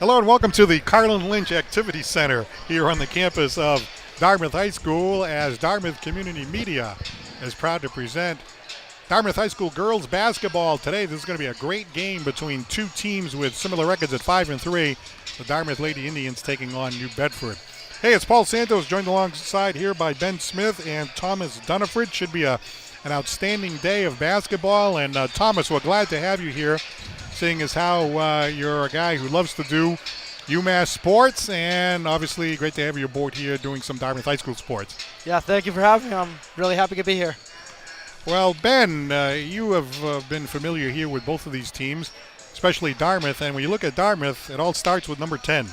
Hello and welcome to the Carlin Lynch Activity Center here on the campus of Dartmouth High School as Dartmouth Community Media is proud to present Dartmouth High School girls basketball. Today this is going to be a great game between two teams with similar records at 5 and 3. The Dartmouth Lady Indians taking on New Bedford. Hey, it's Paul Santos joined alongside here by Ben Smith and Thomas Duniford. Should be an outstanding day of basketball. And Thomas, we're glad to have you here, seeing as how you're a guy who loves to do UMass sports, and obviously great to have you aboard here doing some Dartmouth High School sports. Yeah, thank you for having me. I'm really happy to be here. Well, Ben, you have been familiar here with both of these teams, especially Dartmouth, and when you look at Dartmouth, it all starts with number 10.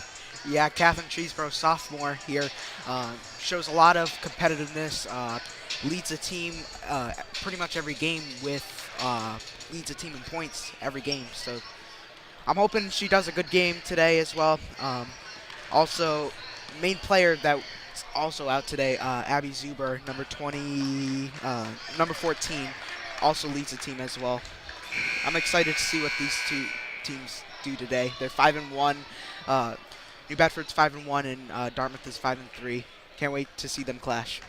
Yeah, Catherine Cheeseborough, sophomore here, shows a lot of competitiveness, leads a team pretty much every game leads a team in points every game. So I'm hoping she does a good game today as well. Also, main player that's also out today, Abby Zuber, number 14, also leads the team as well. I'm excited to see what these two teams do today. They're 5-1. New Bedford's 5-1, and Dartmouth is 5-3. Can't wait to see them clash.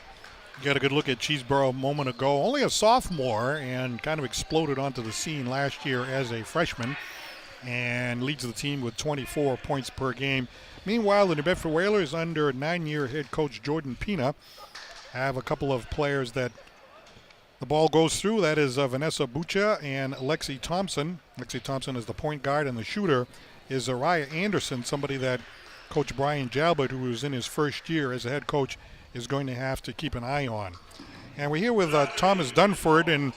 Got a good look at Cheeseborough a moment ago. Only a sophomore and kind of exploded onto the scene last year as a freshman and leads the team with 24 points per game. Meanwhile, the New Bedford Whalers under 9-year head coach Jordan Pina have a couple of players that the ball goes through. That is Vanessa Bucha and Lexi Thompson. Lexi Thompson is the point guard, and the shooter is Zariah Anderson, somebody that Coach Brian Jalbert, who was in his first year as a head coach, is going to have to keep an eye on. And we're here with Thomas Dunford, and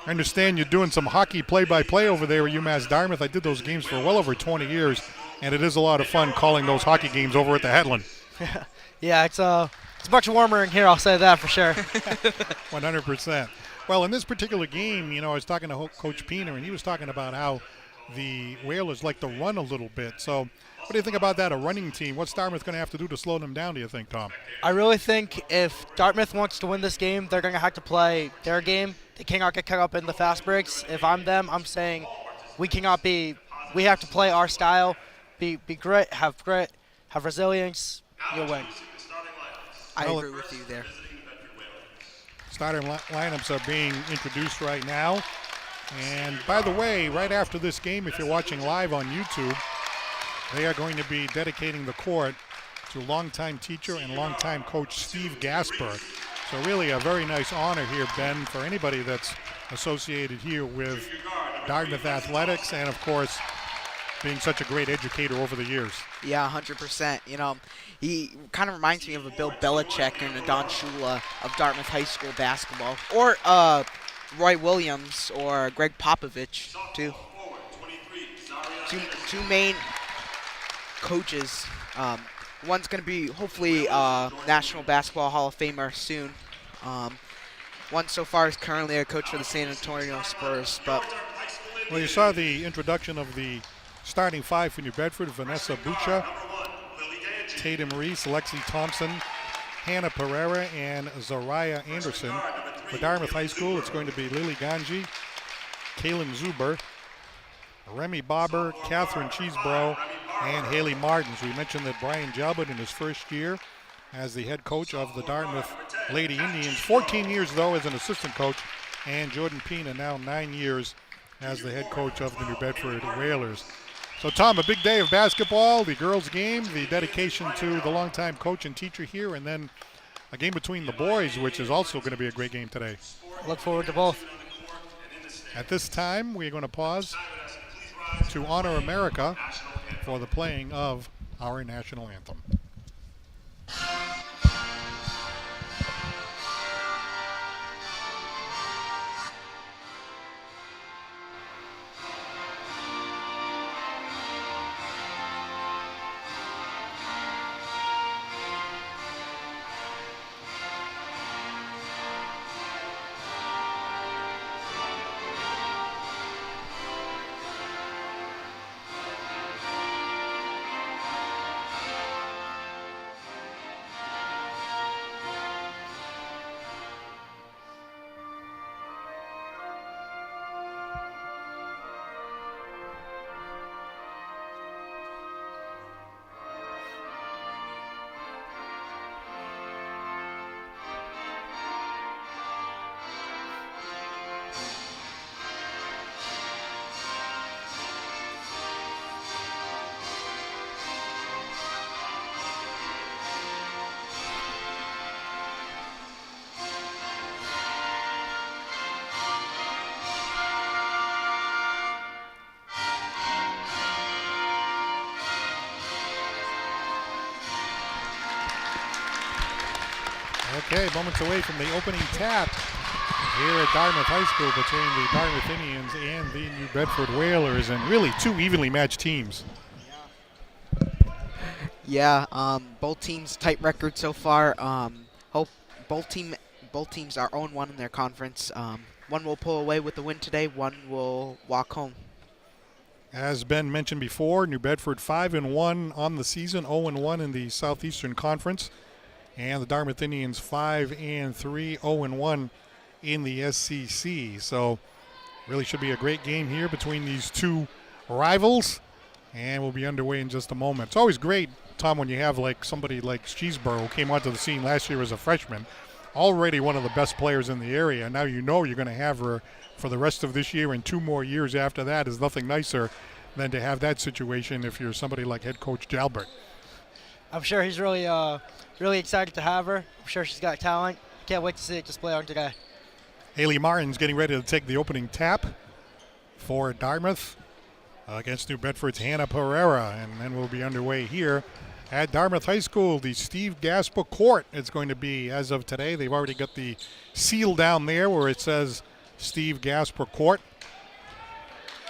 I understand you're doing some hockey play-by-play over there at UMass Dartmouth. I did those games for well over 20 years, and it is a lot of fun calling those hockey games over at the Headland. Yeah, it's much warmer in here, I'll say that for sure. 100%. Well, in this particular game, I was talking to Coach Pina, and he was talking about how the Whalers like to run a little bit. So what do you think about that, a running team? What's Dartmouth going to have to do to slow them down, do you think, Tom? I really think if Dartmouth wants to win this game, they're going to have to play their game. They cannot get caught up in the fast breaks. If I'm them, I'm saying we have to play our style, be grit, have resilience, you'll win. I agree with you there. Starting lineups are being introduced right now. And by the way, right after this game, if you're watching live on YouTube, they are going to be dedicating the court to longtime teacher and longtime coach Steve Gasper. So really a very nice honor here, Ben, for anybody that's associated here with Dartmouth Athletics and, of course, being such a great educator over the years. Yeah, 100%. He kind of reminds me of a Bill Belichick and a Don Shula of Dartmouth High School basketball. Or Roy Williams or Greg Popovich, too. Two main coaches. One's going to be hopefully National Basketball Hall of Famer soon. One so far is currently a coach for the San Antonio Spurs. But well, you saw the introduction of the starting five for New Bedford: Vanessa Bucha, Tatum Reese, Lexi Thompson, Hannah Pereira, and Zariah Anderson. For Dartmouth High School, it's going to be Lily Ganji, Kaylin Zuber, Remy Bobber, Catherine Cheeseborough, and Haley Martins. We mentioned that Brian Jalbert in his first year as the head coach of the Dartmouth Lady Indians, 14 years though as an assistant coach, and Jordan Pina now 9 years as the head coach of the New Bedford Whalers. So Tom, a big day of basketball, the girls game, the dedication to the longtime coach and teacher here, and then a game between the boys, which is also going to be a great game today. Look forward to both. At this time, we're going to pause to honor America for the playing of our national anthem. Okay, moments away from the opening tap here at Dartmouth High School between the Dartmouth Indians and the New Bedford Whalers, and really two evenly matched teams. Yeah, both teams tight record so far. Hope both teams are 0-1 in their conference. One will pull away with the win today. One will walk home. As Ben mentioned before, New Bedford 5-1 on the season, 0-1 in the Southeastern Conference, and the Dartmouth Indians 5-3, 0-1 in the SCC. So really should be a great game here between these two rivals, and we'll be underway in just a moment. It's always great, Tom, when you have like somebody like Cheeseborough, who came onto the scene last year as a freshman, already one of the best players in the area. Now you know you're going to have her for the rest of this year and 2 more years after that. Is nothing nicer than to have that situation if you're somebody like head coach Jalbert. I'm sure he's really excited to have her. I'm sure she's got talent. Can't wait to see it display on today. Haley Martin's getting ready to take the opening tap for Dartmouth against New Bedford's Hannah Pereira, and then we'll be underway here at Dartmouth High School. The Steve Gasper Court is going to be, as of today, they've already got the seal down there where it says Steve Gasper Court.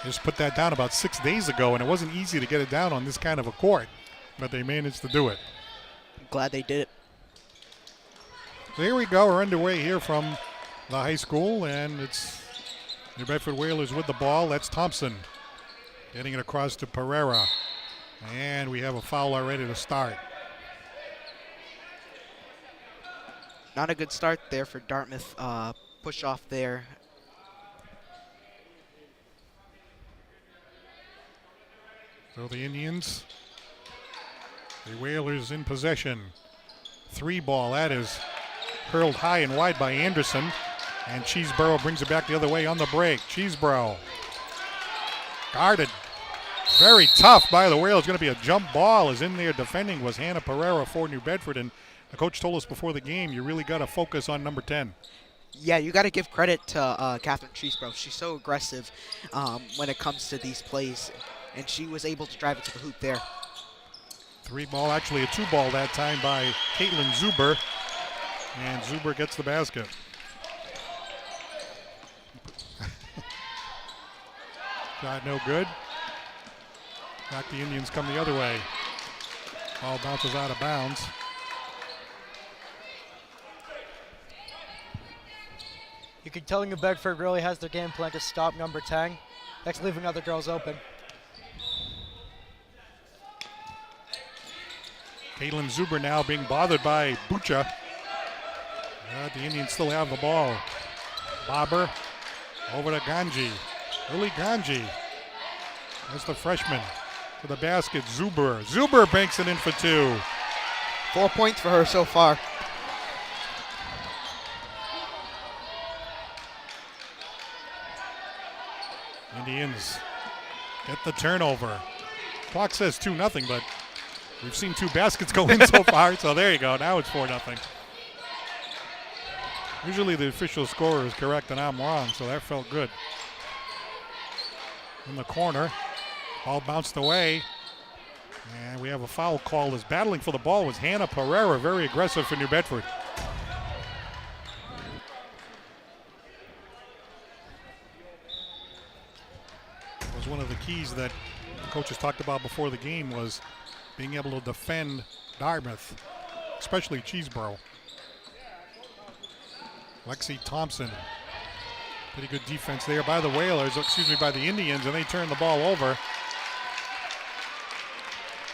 Just put that down about 6 days ago, and it wasn't easy to get it down on this kind of a court, but they managed to do it. I'm glad they did it. So here we go. We're underway here from the high school, and it's New Bedford Whalers with the ball. That's Thompson getting it across to Pereira, and we have a foul already to start. Not a good start there for Dartmouth. Push off there. So the Indians, the Whalers in possession. 3 ball, that is hurled high and wide by Anderson, and Cheeseborough brings it back the other way on the break. Cheeseborough guarded. Very tough by the Whalers. Going to be a jump ball. Is in there defending was Hannah Pereira for New Bedford, and the coach told us before the game, you really got to focus on number 10. Yeah, you got to give credit to Catherine Cheeseborough. She's so aggressive when it comes to these plays, and she was able to drive it to the hoop there. 3 ball, actually a 2 ball that time by Caitlin Zuber, and Zuber gets the basket. Shot no good. Back the Indians come the other way. Ball bounces out of bounds. You can tell New Bedford really has their game plan to stop number 10. That's leaving other girls open. Caitlin Zuber now being bothered by Bucha. The Indians still have the ball. Bobber over to Ganji. Lily Ganji. That's the freshman. To the basket, Zuber. Zuber banks it in for 2. 4 points for her so far. Indians get the turnover. Clock says 2-0, but we've seen 2 baskets go in so far, so there you go. Now it's 4-0. Usually the official scorer is correct and I'm wrong, so that felt good. In the corner, ball bounced away, and we have a foul call. As battling for the ball was Hannah Pereira, very aggressive for New Bedford. It was one of the keys that the coaches talked about before the game was being able to defend Dartmouth, especially Cheeseborough. Lexi Thompson. Pretty good defense there by the Whalers, by the Indians, and they turn the ball over.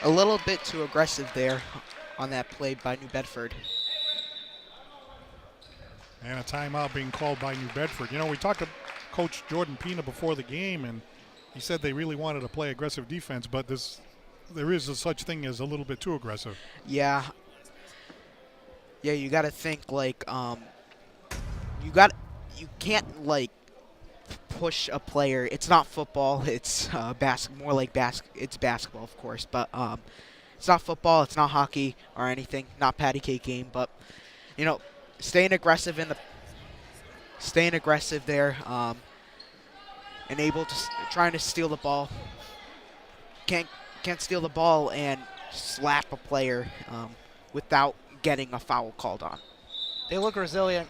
A little bit too aggressive there on that play by New Bedford. And a timeout being called by New Bedford. You know, we talked to Coach Jordan Pina before the game, and he said they really wanted to play aggressive defense, but there is a such thing as a little bit too aggressive. Yeah. Yeah, you got to think like you can't like push a player. It's not football. It's more like it's basketball, of course, but it's not football. It's not hockey or anything. Not patty cake game, but you know, staying aggressive there, and able to trying to steal the ball. Can't steal the ball and slap a player without getting a foul called on. They look resilient.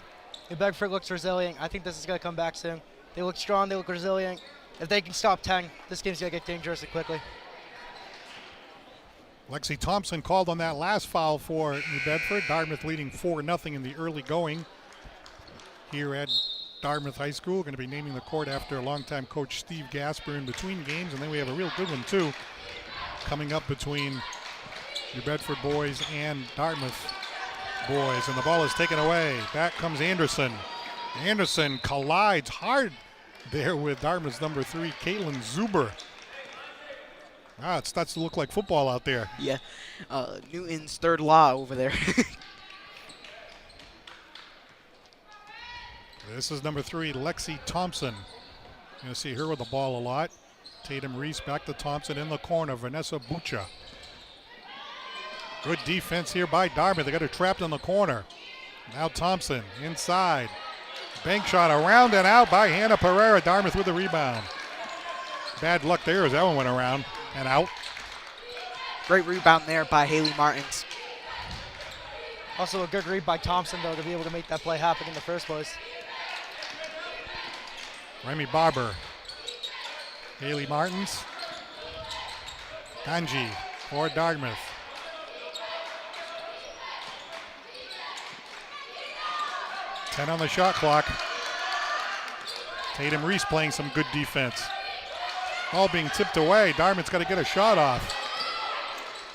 New Bedford looks resilient. I think this is going to come back soon. They look strong. They look resilient. If they can stop 10, this game's going to get dangerous quickly. Lexi Thompson called on that last foul for New Bedford. Dartmouth leading 4-0 in the early going here at Dartmouth High School. Going to be naming the court after longtime coach Steve Gasper in between games. And then we have a real good one, too, coming up between New Bedford boys and Dartmouth boys. And the ball is taken away. Back comes Anderson. Anderson collides hard there with Dartmouth's number 3, Caitlin Zuber. It starts to look like football out there. Yeah, Newton's third law over there. This is number 3, Lexi Thompson. You're going to see her with the ball a lot. Tatum Reese back to Thompson in the corner. Vanessa Bucha. Good defense here by Dartmouth. They got her trapped in the corner. Now Thompson inside. Bank shot around and out by Hannah Pereira. Dartmouth with the rebound. Bad luck there as that one went around and out. Great rebound there by Haley Martins. Also a good read by Thompson, though, to be able to make that play happen in the first place. Remy Barber. Haley Martins. Kanji for Dartmouth. Ten on the shot clock. Tatum Reese playing some good defense. Ball being tipped away. Dartmouth's got to get a shot off.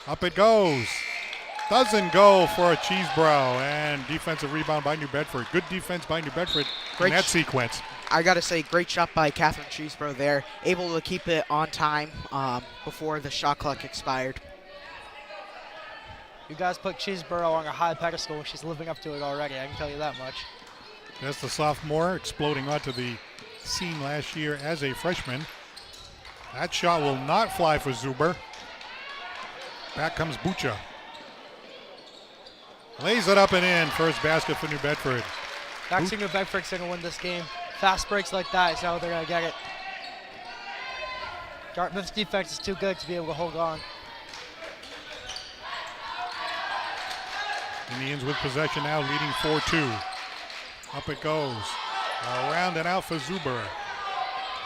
Up it goes. Doesn't go for a Cheeseborough. And defensive rebound by New Bedford. Good defense by New Bedford in that sequence. I got to say, great shot by Catherine Cheeseborough there. Able to keep it on time before the shot clock expired. You guys put Cheeseborough on a high pedestal, and she's living up to it already. I can tell you that much. That's the sophomore exploding onto the scene last year as a freshman. That shot will not fly for Zuber. Back comes Bucha. Lays it up and in. First basket for New Bedford. Back to New Bedford's going to win this game. Fast breaks like that is how they're going to get it. Dartmouth's defense is too good to be able to hold on. Indians with possession now, leading 4-2. Up it goes. Around and out for Zuber.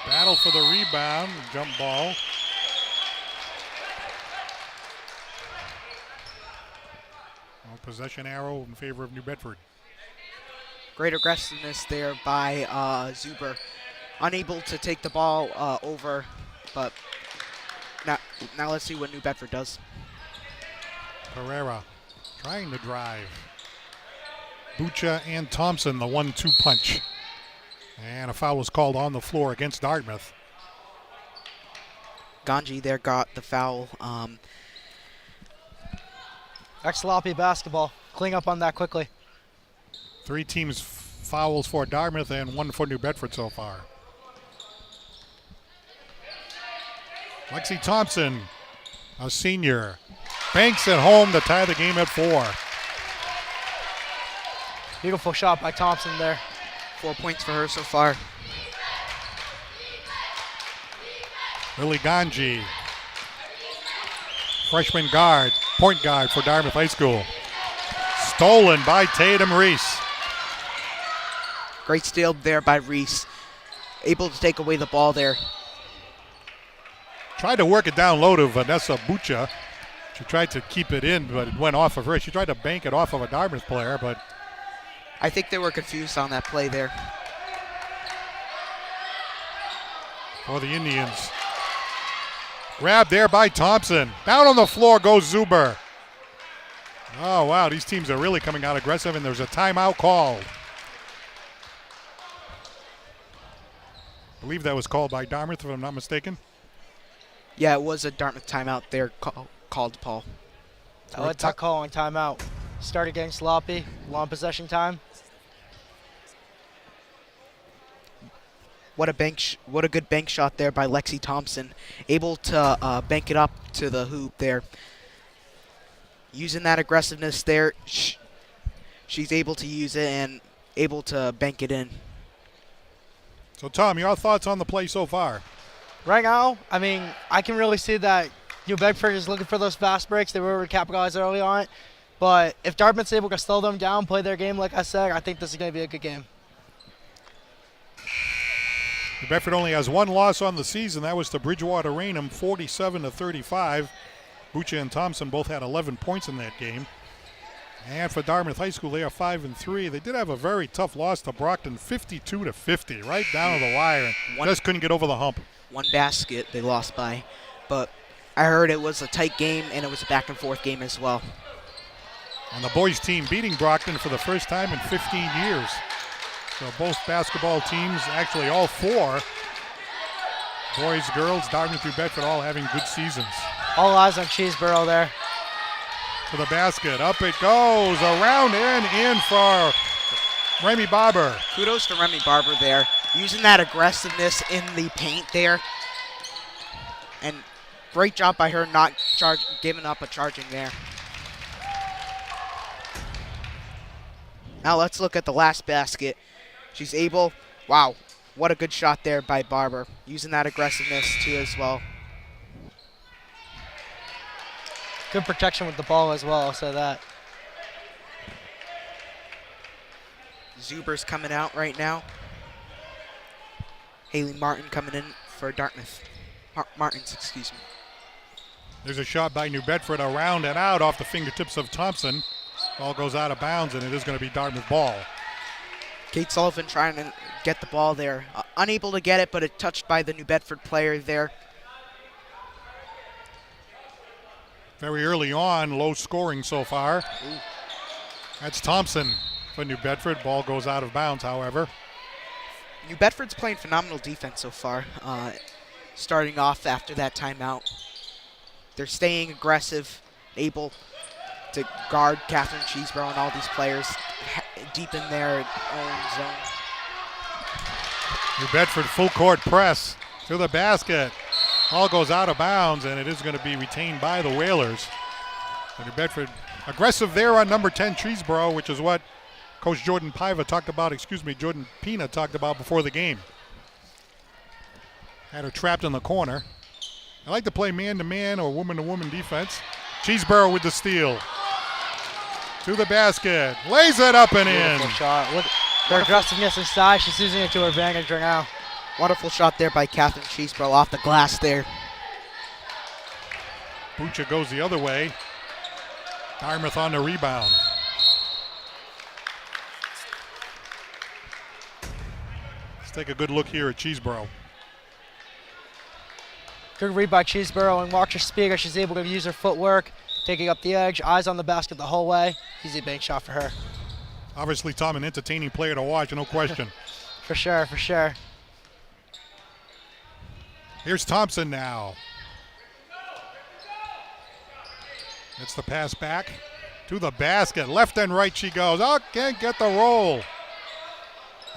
Battle for the rebound. Jump ball. Possession arrow in favor of New Bedford. Great aggressiveness there by Zuber. Unable to take the ball over, but now let's see what New Bedford does. Pereira trying to drive. Bucha and Thompson, the 1-2 punch. And a foul was called on the floor against Dartmouth. Ganji there got the foul. Sloppy basketball. Clean up on that quickly. 3 teams fouls for Dartmouth and 1 for New Bedford so far. Lexi Thompson, a senior, banks at home to tie the game at 4. Beautiful shot by Thompson there. 4 points for her so far. Lily Ganji, freshman guard, point guard for Dartmouth High School. Stolen by Tatum Reese. Great steal there by Reese. Able to take away the ball there. Tried to work it down low to Vanessa Bucha. She tried to keep it in, but it went off of her. She tried to bank it off of a Dartmouth player, but I think they were confused on that play there. For the Indians. Grabbed there by Thompson. Down on the floor goes Zuber. Oh, wow, these teams are really coming out aggressive, and there's a timeout called. I believe that was called by Dartmouth, if I'm not mistaken. Yeah, it was a Dartmouth timeout there called, Paul. I like that call on timeout. Started getting sloppy, long possession time. What a good bank shot there by Lexi Thompson. Able to bank it up to the hoop there. Using that aggressiveness there, she's able to use it and able to bank it in. So, Tom, your thoughts on the play so far? Right now, I mean, I can really see that New Bedford is looking for those fast breaks. They were able to capitalize early on it. But if Dartmouth's able to slow them down, play their game like I said, I think this is going to be a good game. Bedford only has one loss on the season. That was to Bridgewater Raynham, 47-35. Bucha and Thompson both had 11 points in that game. And for Dartmouth High School, they are 5-3. They did have a very tough loss to Brockton, 52-50, right down to the wire. Just couldn't get over the hump. One basket they lost by, but I heard it was a tight game and it was a back-and-forth game as well. And the boys team beating Brockton for the first time in 15 years. So both basketball teams, actually all four, boys, girls, Dartmouth through Bedford, all having good seasons. All eyes on Cheeseboro there. To the basket, up it goes, around and in for Remy Barber. Kudos to Remy Barber there, using that aggressiveness in the paint there. And great job by her not giving up a charging there. Now let's look at the last basket. She's able, wow, what a good shot there by Barber, using that aggressiveness too as well. Good protection with the ball as well, I'll say that. Zuber's coming out right now. Haley Martin coming in for Dartmouth. Martins, excuse me. There's a shot by New Bedford, around and out off the fingertips of Thompson. Ball goes out of bounds, and it is going to be Dartmouth ball. Kate Sullivan trying to get the ball there. Unable to get it, but it touched by the New Bedford player there. Very early on, low scoring so far. Ooh. That's Thompson for New Bedford. Ball goes out of bounds, however. New Bedford's playing phenomenal defense so far, starting off after that timeout. They're staying aggressive, able to guard Catherine Cheeseborough and all these players deep in their own zone. New Bedford full court press to the basket. Ball goes out of bounds, and it is going to be retained by the Whalers. So New Bedford aggressive there on number 10, Cheeseborough, which is what Coach Jordan Pina talked about before the game. Had her trapped in the corner. I like to play man-to-man or woman-to-woman defense. Cheeseborough with the steal. To the basket. Lays it up and Beautiful in. shot. Look, her aggressiveness inside. She's using it to her advantage right now. Wonderful shot there by Catherine Cheeseborough off the glass there. Bucha goes the other way. Dartmouth on the rebound. Let's take a good look here at Cheeseborough. Good read by Cheeseborough, and watch her speed as she's able to use her footwork, taking up the edge, eyes on the basket the whole way. Easy bank shot for her. Obviously, Tom, an entertaining player to watch, no question. For sure, for sure. Here's Thompson now. It's the pass back to the basket. Left and right she goes. Oh, can't get the roll.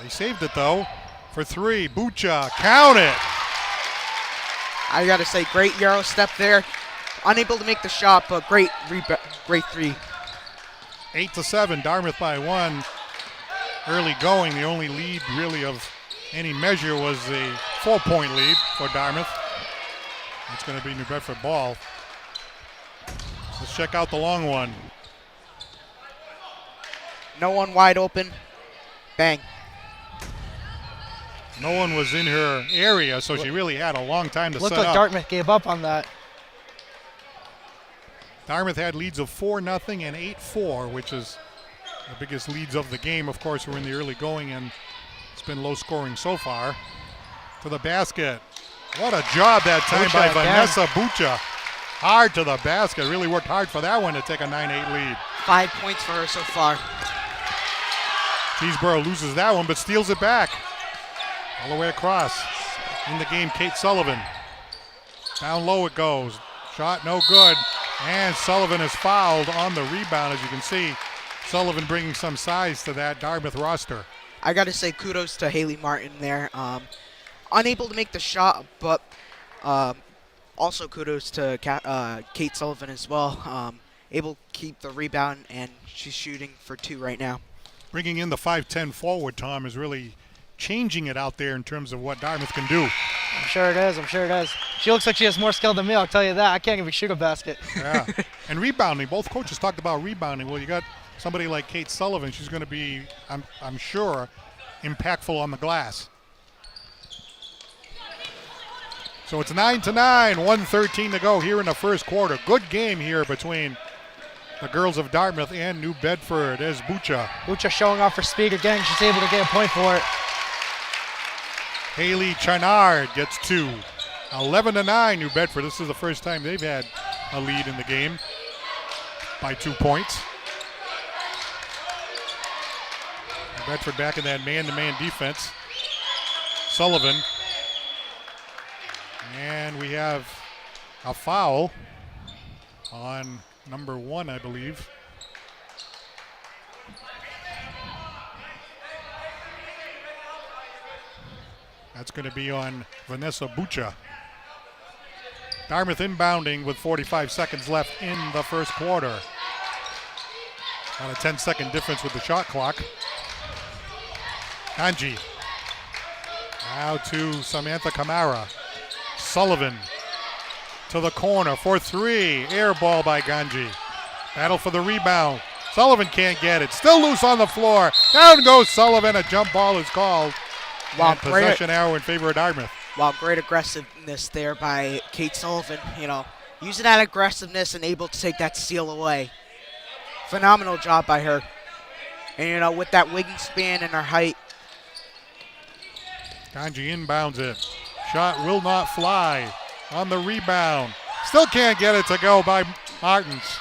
They saved it, though, for three. Bucha, count it. I got to say, great Euro step there. Unable to make the shot, but great three. 8-7, Dartmouth by one. Early going, the only lead really of any measure was a 4-point lead for Dartmouth. It's going to be New Bedford ball. Let's check out the long one. No one wide open. Bang. No one was in her area, so she really had a long time to set Looked up. like Dartmouth gave up on that. Dartmouth had leads of 4-0 and 8-4, which is the biggest leads of the game. Of course, we're in the early going, and it's been low scoring so far. To the basket. What a job that time Bucha by again. Vanessa Bucha. Hard to the basket. Really worked hard for that one to take a 9-8 lead. 5 points for her so far. Cheeseborough loses that one, but steals it back. All the way across. In the game, Kate Sullivan. Down low it goes. Shot no good. And Sullivan is fouled on the rebound, as you can see. Sullivan bringing some size to that Dartmouth roster. I got to say kudos to Haley Martin there. Unable to make the shot, but also kudos to Kate Sullivan as well. Able to keep the rebound, and she's shooting for 2 right now. Bringing in the 5'10 forward, Tom, is really changing it out there in terms of what Dartmouth can do. I'm sure it is. I'm sure it is. She looks like she has more skill than me, I'll tell you that. I can't even shoot a basket. Yeah. And rebounding. Both coaches talked about rebounding. Well, you got somebody like Kate Sullivan. She's going to be, I'm sure, impactful on the glass. So it's 9-9, 1:13 to go here in the first quarter. Good game here between the girls of Dartmouth and New Bedford as Bucha. Bucha showing off her speed again. She's able to get a point for it. Haley Charnard gets 2. 11-9 New Bedford. This is the first time they've had a lead in the game by 2 points. New Bedford back in that man-to-man defense. Sullivan. And we have a foul on number 1, I believe. That's going to be on Vanessa Bucha. Dartmouth inbounding with 45 seconds left in the first quarter. On a 10-second difference with the shot clock. Kanji. Now to Samantha Kamara. Sullivan to the corner for 3. Air ball by Ganji. Battle for the rebound. Sullivan can't get it. Still loose on the floor. Down goes Sullivan. A jump ball is called. Wow, possession arrow in favor of Dartmouth. Wow, great aggressiveness there by Kate Sullivan. Using that aggressiveness and able to take that steal away. Phenomenal job by her. And, with that wingspan and her height. Ganji inbounds it. Shot will not fly on the rebound. Still can't get it to go by Martins.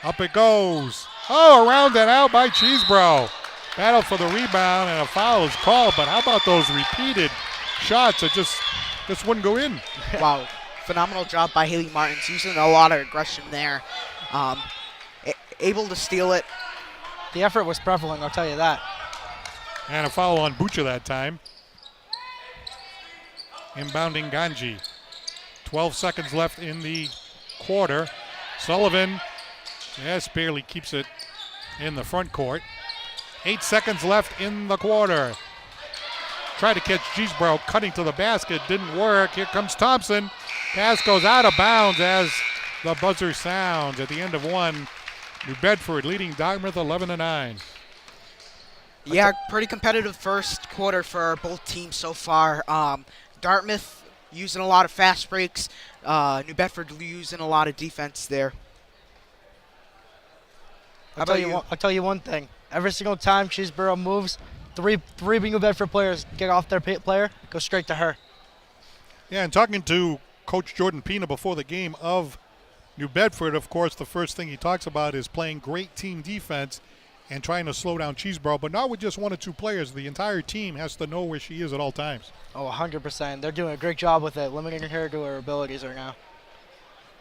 Up it goes. Oh, around and out by Cheesebro. Battle for the rebound and a foul is called, but how about those repeated shots that just wouldn't go in? Wow, phenomenal job by Haley Martins, using a lot of aggression there. Able to steal it. The effort was prevalent, I'll tell you that. And a foul on Bucha that time. Inbounding Ganji. 12 seconds left in the quarter. Sullivan just barely keeps it in the front court. 8 seconds left in the quarter. Tried to catch Cheesebro cutting to the basket. Didn't work. Here comes Thompson. Pass goes out of bounds as the buzzer sounds at the end of 1. New Bedford leading Dartmouth 11-9. Yeah, pretty competitive first quarter for both teams so far. Dartmouth using a lot of fast breaks. New Bedford using a lot of defense there. I'll tell you one thing. Every single time Cheeseboro moves, three New Bedford players get off their player, go straight to her. Yeah, and talking to Coach Jordan Pina before the game of New Bedford, of course, the first thing he talks about is playing great team defense and trying to slow down Cheeseboro, but not with just 1 or 2 players. The entire team has to know where she is at all times. Oh, 100%. They're doing a great job with it, limiting her to her abilities right now.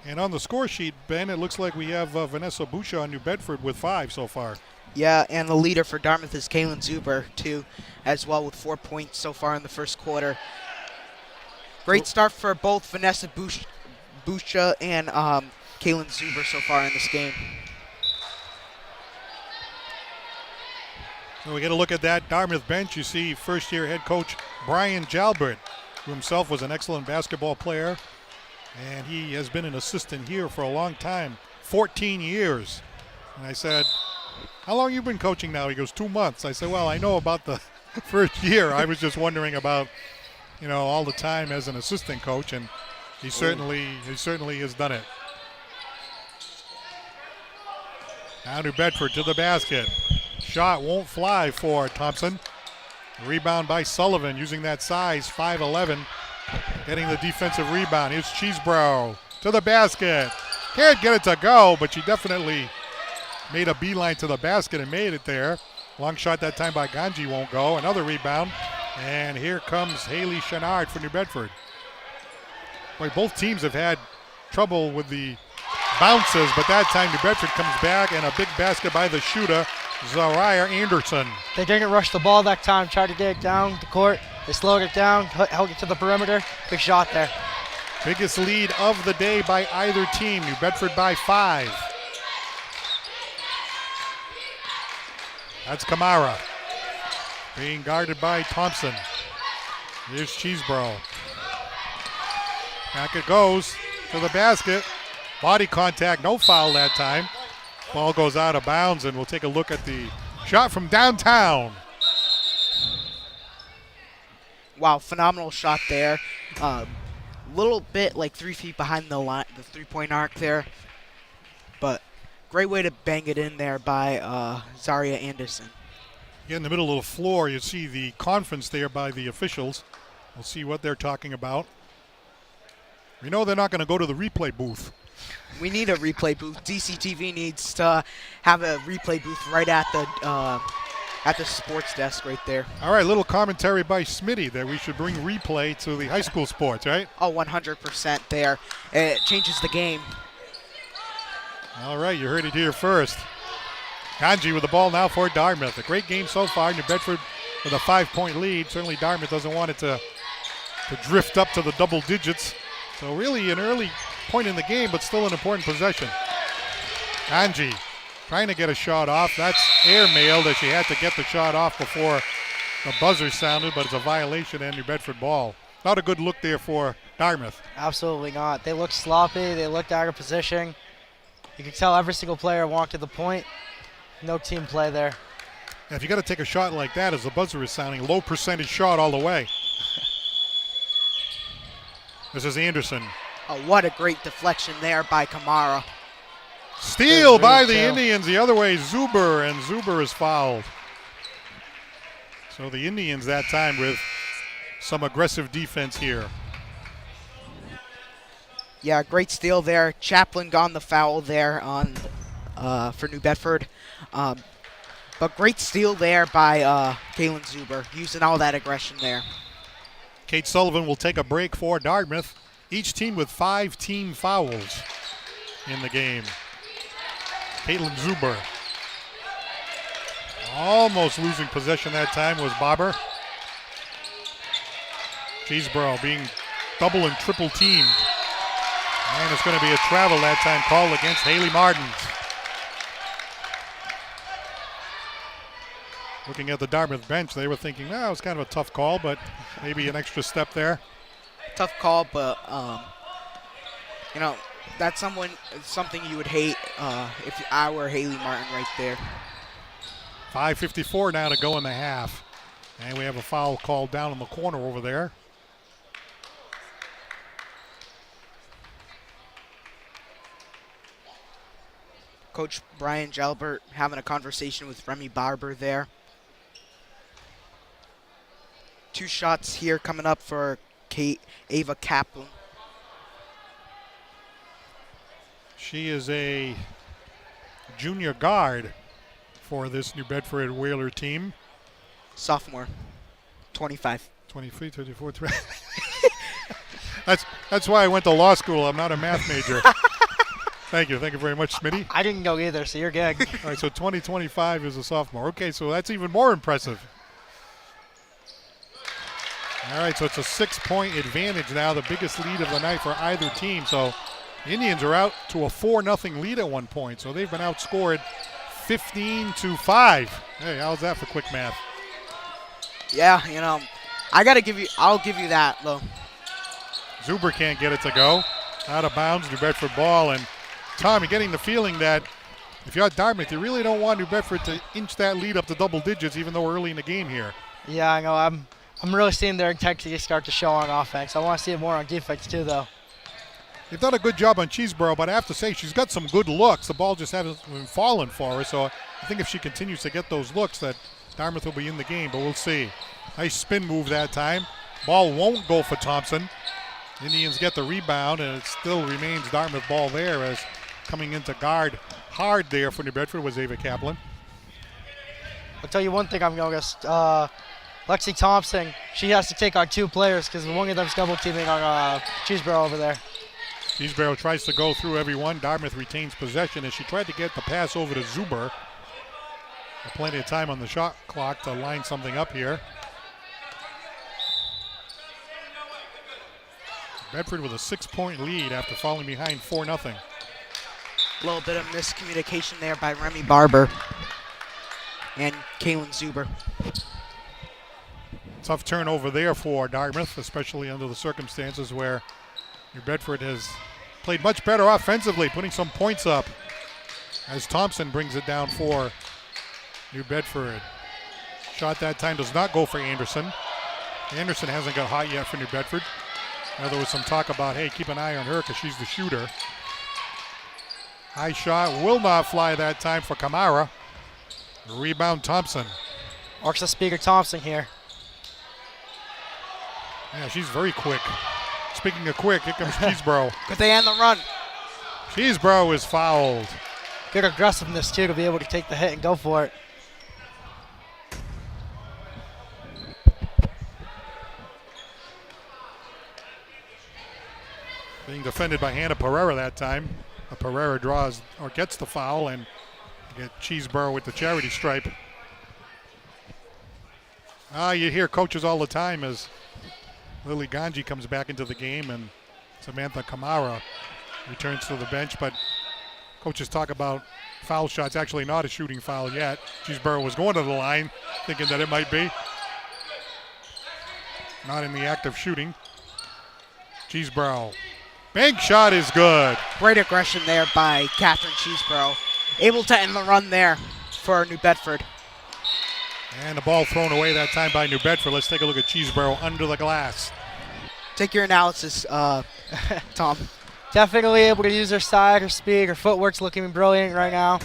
And on the score sheet, Ben, it looks like we have Vanessa Bucha on New Bedford with 5 so far. Yeah, and the leader for Dartmouth is Kaylin Zuber, too, as well with 4 points so far in the first quarter. Great start for both Vanessa Bucha and Kaylin Zuber so far in this game. So we get a look at that Dartmouth bench. You see first-year head coach Brian Jalbert, who himself was an excellent basketball player, and he has been an assistant here for a long time, 14 years. And I said, how long you been coaching now? He goes, 2 months. I said, well, I know about the first year. I was just wondering about, all the time as an assistant coach, and he certainly has done it. Now New Bedford to the basket. Shot won't fly for Thompson. Rebound by Sullivan using that size, 5'11", getting the defensive rebound. Here's Cheesebro to the basket. Can't get it to go, but she definitely made a beeline to the basket and made it there. Long shot that time by Ganji won't go. Another rebound. And here comes Haley Chenard for New Bedford. Boy, both teams have had trouble with the bounces, but that time New Bedford comes back and a big basket by the shooter, Zariah Anderson. They didn't rush the ball that time, tried to get it down the court. They slowed it down, held it to the perimeter. Big shot there. Biggest lead of the day by either team. New Bedford by 5. That's Kamara. Being guarded by Thompson. Here's Cheesebro. Back it goes to the basket. Body contact, no foul that time. Ball goes out of bounds, and we'll take a look at the shot from downtown. Wow, phenomenal shot there. Little bit like 3 feet behind the line, the three-point arc there. But great way to bang it in there by Zaria Anderson. Yeah, in the middle of the floor, you see the conference there by the officials. We'll see what they're talking about. We know they're not going to go to the replay booth. We need a replay booth. DCTV needs to have a replay booth right at the sports desk right there. All right, little commentary by Smitty that we should bring replay to the high school sports, right? Oh, 100% there. It changes the game. All right, you heard it here first. Kanji with the ball now for Dartmouth. A great game so far. New Bedford with a 5-point lead. Certainly Dartmouth doesn't want it to drift up to the double digits. So really an early point in the game, but still an important possession. Kanji trying to get a shot off. That's airmailed as she had to get the shot off before the buzzer sounded, but it's a violation and New Bedford ball. Not a good look there for Dartmouth. Absolutely not. They looked sloppy. They looked out of position. You can tell every single player walked to the point. No team play there. Now, if you got to take a shot like that as the buzzer is sounding, low percentage shot all the way. This is Anderson. Oh, what a great deflection there by Kamara. Steal by the Indians the other way, Zuber, and Zuber is fouled. So the Indians that time with some aggressive defense here. Yeah, great steal there. Chaplin got the foul there on for New Bedford. But great steal there by Kaylin Zuber, using all that aggression there. Kate Sullivan will take a break for Dartmouth. Each team with 5 team fouls in the game. Caitlin Zuber. Almost losing possession that time was Barber. Cheeseborough being double and triple teamed. And it's going to be a travel that time called against Haley Martins. Looking at the Dartmouth bench, they were thinking, it was kind of a tough call, but maybe an extra step there. Tough call, but that's something you would hate if I were Haley Martin right there. 5:54 now to go in the half. And we have a foul called down in the corner over there. Coach Brian Jalbert having a conversation with Remy Barber there. 2 shots here coming up for Ava Kaplan. She is a junior guard for this New Bedford Whaler team. Sophomore, 25. 23, 24, 3. That's why I went to law school. I'm not a math major. Thank you very much, Smitty. I didn't go either, so you're good. All right, so 2025 is a sophomore. Okay, so that's even more impressive. All right, so it's a 6-point advantage now, the biggest lead of the night for either team. So Indians are out to a 4-0 lead at one point. So they've been outscored 15-5. Hey, how's that for quick math? Yeah, I'll give you that though. Zuber can't get it to go. Out of bounds, New Bedford ball. And Tom, you're getting the feeling that if you're at Dartmouth, you really don't want New Bedford to inch that lead up to double digits, even though we're early in the game here. Yeah, I know. I'm really seeing their intensity start to show on offense. I want to see it more on defense too, though. They've done a good job on Cheeseborough, but I have to say she's got some good looks. The ball just hasn't been falling for her, so I think if she continues to get those looks that Dartmouth will be in the game, but we'll see. Nice spin move that time. Ball won't go for Thompson. Indians get the rebound, and it still remains Dartmouth ball there as coming into guard hard there for New Bedford was Ava Kaplan. I'll tell you one thing I've noticed. Lexi Thompson, she has to take on 2 players because one of them's double teaming on Cheeseborough over there. Cheeseborough tries to go through everyone. Dartmouth retains possession as she tried to get the pass over to Zuber. Plenty of time on the shot clock to line something up here. Bedford with a 6-point lead after falling behind 4-0. A little bit of miscommunication there by Remy Barber and Kaylin Zuber. Tough turnover there for Dartmouth, especially under the circumstances where New Bedford has played much better offensively, putting some points up as Thompson brings it down for New Bedford. Shot that time does not go for Anderson. Anderson hasn't got hot yet for New Bedford. Now there was some talk about, hey, keep an eye on her because she's the shooter. High shot will not fly that time for Kamara. Rebound Thompson. Orcs the Speaker Thompson here. Yeah, she's very quick. Speaking of quick, here comes Cheeseborough. Could they end the run? Cheeseborough is fouled. Good aggressiveness, too, to be able to take the hit and go for it. Being defended by Hannah Pereira that time. Pereira draws or gets the foul, and you get Cheeseborough with the charity stripe. You hear coaches all the time as Lily Ganji comes back into the game and Samantha Kamara returns to the bench, but coaches talk about foul shots. Actually not a shooting foul yet. Cheeseborough was going to the line thinking that it might be. Not in the act of shooting. Cheeseborough. Bank shot is good. Great aggression there by Catherine Cheeseborough. Able to end the run there for New Bedford. And the ball thrown away that time by New Bedford. Let's take a look at Cheeseborough under the glass. Take your analysis, Tom. Definitely able to use her side, her speed, her footwork's looking brilliant right now.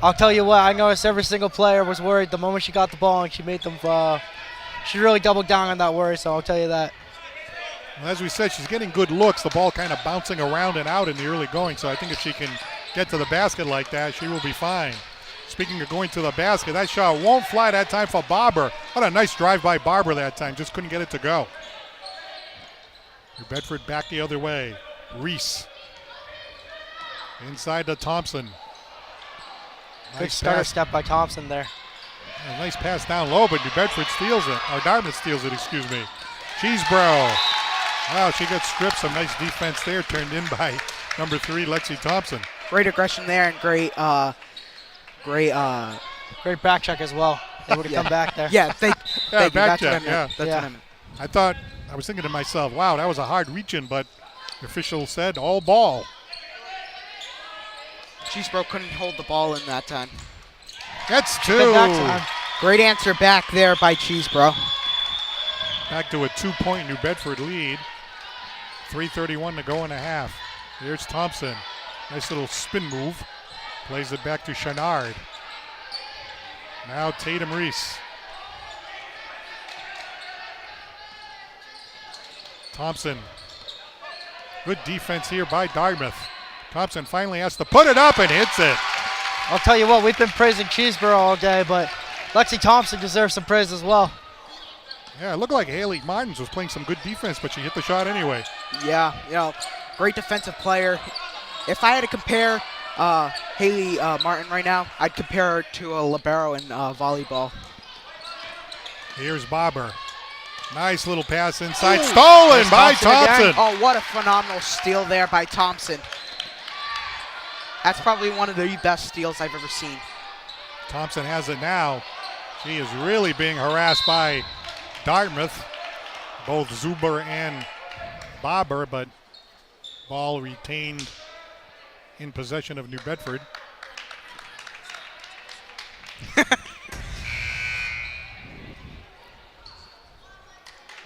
I'll tell you what, I noticed every single player was worried the moment she got the ball and she made them, she really doubled down on that worry, so I'll tell you that. Well, as we said, she's getting good looks. The ball kind of bouncing around and out in the early going, so I think if she can get to the basket like that, she will be fine. Speaking of going to the basket, that shot won't fly that time for Barber. What a nice drive by Barber that time, just couldn't get it to go. New Bedford back the other way. Reese. Inside to Thompson. Good stutter step by Thompson there. A nice pass down low, but New Bedford steals it, or Dartmouth steals it, excuse me. Cheeseborough. Wow, she got stripped. Some nice defense there, turned in by number 3, Lexi Thompson. Great aggression there and great Great back check as well. Able to come back there. Yeah, thank you. Back That's what I check, meant. That's what I meant. I was thinking to myself, wow, that was a hard reach-in, but the official said all ball. Cheeseborough couldn't hold the ball in that time. That's 2. Good back time. Great answer back there by Cheeseborough. Back to a 2-point New Bedford lead. 3:31 to go in a half. Here's Thompson. Nice little spin move. Plays it back to Chenard. Now Tatum Reese. Thompson. Good defense here by Dartmouth. Thompson finally has to put it up and hits it. I'll tell you what, we've been praising Cheeseborough all day, but Lexi Thompson deserves some praise as well. Yeah, it looked like Haley Martins was playing some good defense, but she hit the shot anyway. Yeah, great defensive player. If I had to compare Haley Martin right now, I'd compare her to a libero in volleyball. Here's Barber. Nice little pass inside. Ooh, stolen by Thompson. Again. Oh, what a phenomenal steal there by Thompson. That's probably one of the best steals I've ever seen. Thompson has it now. She is really being harassed by Dartmouth, both Zuber and Barber, but ball retained in possession of New Bedford.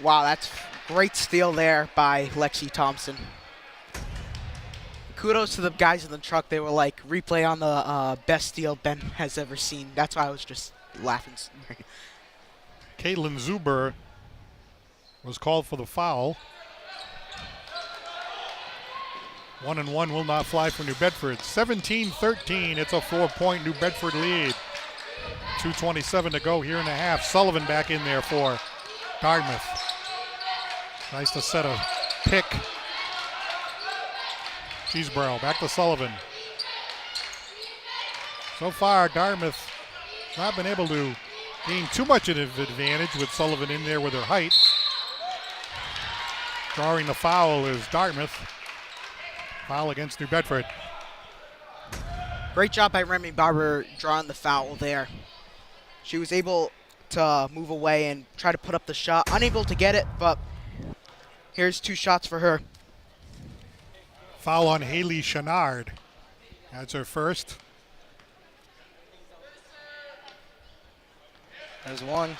Wow, that's great steal there by Lexi Thompson. Kudos to the guys in the truck. They were like, replay on the best steal Ben has ever seen. That's why I was just laughing. Caitlin Zuber was called for the foul. 1-1 will not fly for New Bedford. 17-13, it's a 4-point New Bedford lead. 2:27 to go here in the half. Sullivan back in there for Dartmouth. Nice to set a pick. Cheeseborough back to Sullivan. So far, Dartmouth not been able to gain too much of an advantage with Sullivan in there with her height. Drawing the foul is Dartmouth. Foul against New Bedford. Great job by Remy Barber drawing the foul there. She was able to move away and try to put up the shot. Unable to get it, but here's 2 shots for her. Foul on Haley Chenard. That's her first. There's one.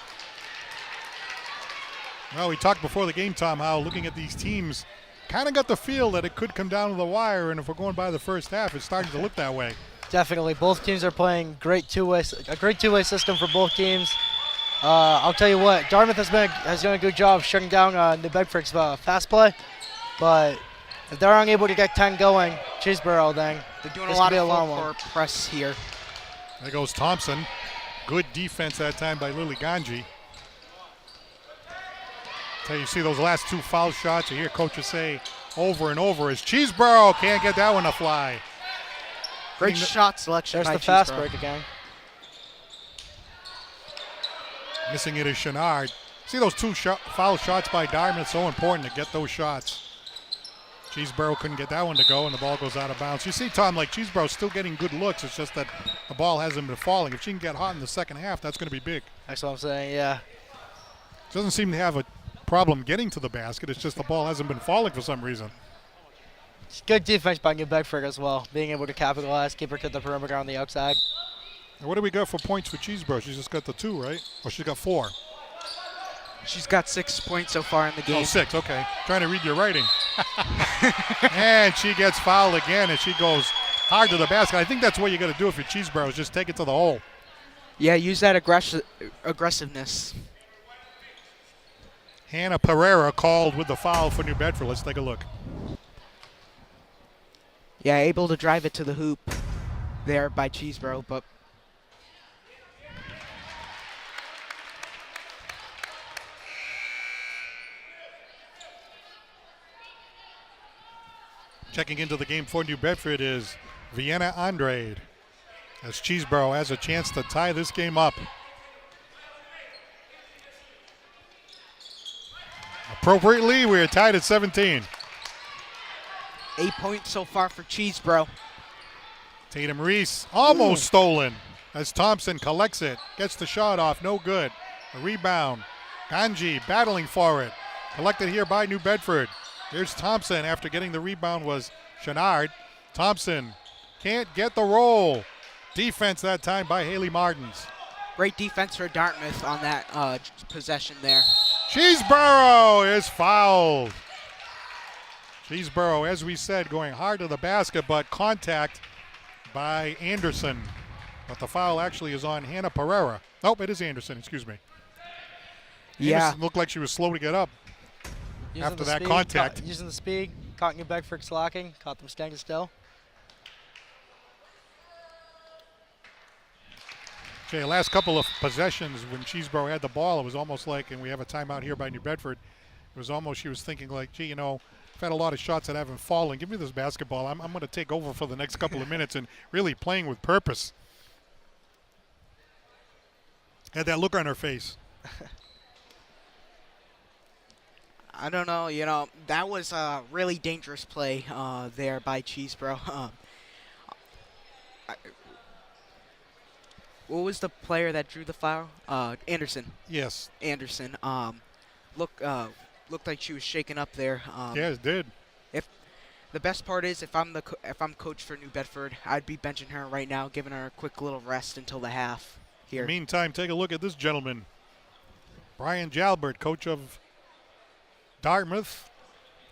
Well, we talked before the game, Tom, how looking at these teams, kind of got the feel that it could come down to the wire, and if we're going by the first half, it's starting to look that way. Definitely. Both teams are playing a great two-way system for both teams. I'll tell you what, Dartmouth has done a good job shutting down New Bedford's fast play, but if they're unable to get 10 going, Cheeseboro, then they're doing a lot of full-court press here. There goes Thompson. Good defense that time by Lily Ganji. So you see those last two foul shots, you hear coaches say over and over, is Cheeseboro can't get that one to fly. Great shot selection. There's the fast break again. Missing it is Chenard. See those two foul shots by Dartmouth, so important to get those shots. Cheeseboro couldn't get that one to go, and the ball goes out of bounds. You see, Tom, like Cheeseboro's still getting good looks. It's just that the ball hasn't been falling. If she can get hot in the second half, that's going to be big. That's what I'm saying, yeah. Doesn't seem to have a problem getting to the basket. It's just the ball hasn't been falling for some reason. It's good defense by New Bedford as well, being able to capitalize, keep her to the perimeter on the outside. And what do we got for points for Cheeseboro? She's just got the 2, right? Or she's got 4. She's got 6 points so far in the game. Oh, 6, okay. Trying to read your writing. And she gets fouled again, and she goes hard to the basket. I think that's what you got to do if you're Cheeseboro, is just take it to the hole. Yeah, use that aggressiveness. Hannah Pereira called with the foul for New Bedford. Let's take a look. Yeah, able to drive it to the hoop there by Cheeseboro, but checking into the game for New Bedford is Vienna Andrade, as Cheeseboro has a chance to tie this game up. Appropriately, we are tied at 17. 8 points so far for Cheeseboro. Tatum Reese almost stolen as Thompson collects it, gets the shot off, no good. A rebound. Ganji battling for it. Collected here by New Bedford. Here's Thompson after getting the rebound was Chenard. Thompson can't get the roll. Defense that time by Haley Martins. Great defense for Dartmouth on that possession there. Cheeseboro is fouled. Cheeseboro, as we said, going hard to the basket, but contact by Anderson. But the foul actually is on Hannah Pereira. Nope, it is Anderson, excuse me. Yeah. Anderson looked like she was slow to get up after that contact. Using the speed, caught New Bedford slacking, caught them standing still. Okay, the last couple of possessions when Cheeseboro had the ball, it was almost like, and we have a timeout here by New Bedford, it was almost she was thinking like, gee, you know, I've had a lot of shots that haven't fallen. Give me this basketball. I'm going to take over for the next couple of minutes and really playing with purpose. Had that look on her face. I don't know, you know, that was a really dangerous play there by Cheeseboro. What was the player that drew the foul? Anderson. Yes. Anderson. Looked like she was shaken up there. Yeah, it did. If the best part is, if I'm coach for New Bedford, I'd be benching her right now, giving her a quick little rest until the half. Here. In the meantime, take a look at this gentleman, Brian Jalbert, coach of Dartmouth,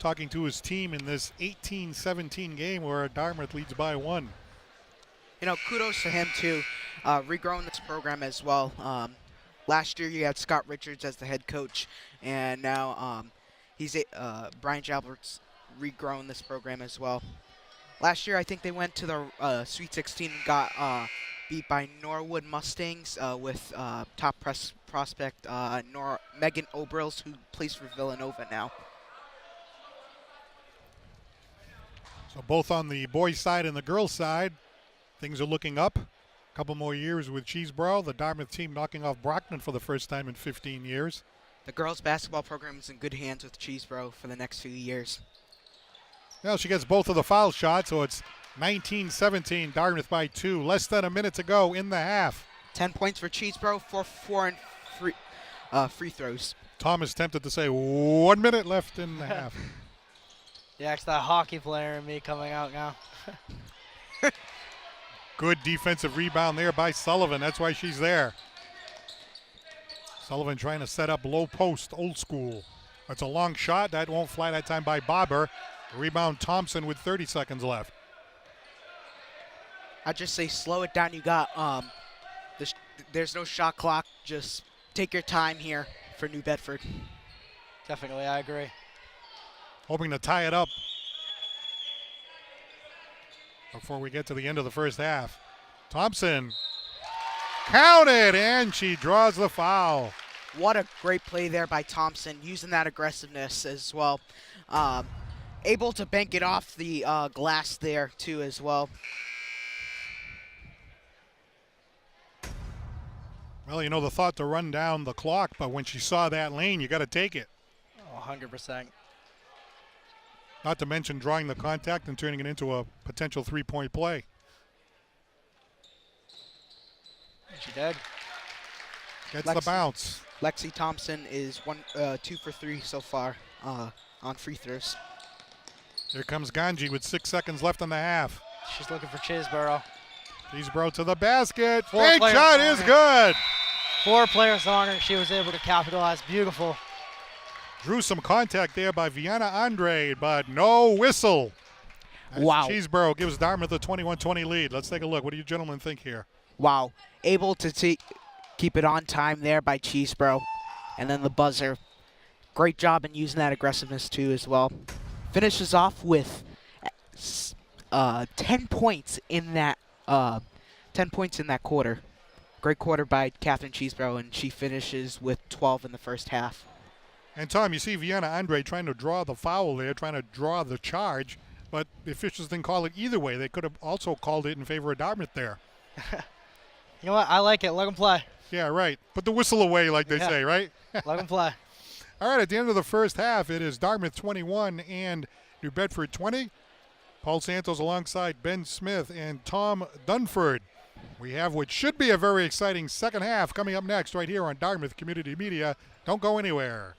talking to his team in this 18-17 game where Dartmouth leads by 1. You know, kudos to him too, regrowing this program as well. Last year you had Scott Richards as the head coach, and now Brian Jalbert's regrown this program as well. Last year I think they went to the Sweet 16 and got beat by Norwood Mustangs with top prospect Megan Obrils, who plays for Villanova now. So both on the boys' side and the girls' side, things are looking up. A couple more years with Cheeseboro. The Dartmouth team knocking off Brockman for the first time in 15 years. The girls' basketball program is in good hands with Cheeseboro for the next few years. Well, she gets both of the foul shots, so it's 19-17, Dartmouth by 2. Less than a minute to go in the half. 10 points for Cheeseboro, 4 free throws. Tom is tempted to say 1 minute left in the half. Yeah, it's that hockey player in me coming out now. Good defensive rebound there by Sullivan. That's why she's there. Sullivan trying to set up low post, old school. That's a long shot. That won't fly that time by Bobber. Rebound Thompson with 30 seconds left. I just say slow it down. You got there's no shot clock. Just take your time here for New Bedford. Definitely, I agree. Hoping to tie it up before we get to the end of the first half. Thompson counted, and she draws the foul. What a great play there by Thompson, using that aggressiveness as well. Able to bank it off the glass there too as well. Well, you know the thought to run down the clock, but when she saw that lane, you got to take it. Oh, 100%. Not to mention drawing the contact and turning it into a potential three-point play. She did. Gets the bounce. Lexi Thompson is 2 for 3 so far on free throws. Here comes Ganji with 6 seconds left in the half. She's looking for Chisborough. Chisborough to the basket. Four Fake players shot on is her. good. 4 players on her. She was able to capitalize. Beautiful. Drew some contact there by Viana Andre, but no whistle. As Wow. Chisborough gives Dartmouth a 21-20 lead. Let's take a look. What do you gentlemen think here? Wow. Able to keep it on time there by Cheesebro. And then the buzzer. Great job in using that aggressiveness too as well. Finishes off with 10 points in that 10 points in that quarter. Great quarter by Catherine Cheesebro, and she finishes with 12 in the first half. And Tom, you see Viana Andre trying to draw the foul there, trying to draw the charge, but the officials didn't call it either way. They could have also called it in favor of Dartmouth there. You know what? I like it. Let them play. Yeah, right. Put the whistle away, like they Yeah. say, right? Let them play. All right, at the end of the first half, it is Dartmouth 21 and New Bedford 20. Paul Santos alongside Ben Smith and Tom Dunford. We have what should be a very exciting second half coming up next right here on Dartmouth Community Media. Don't go anywhere.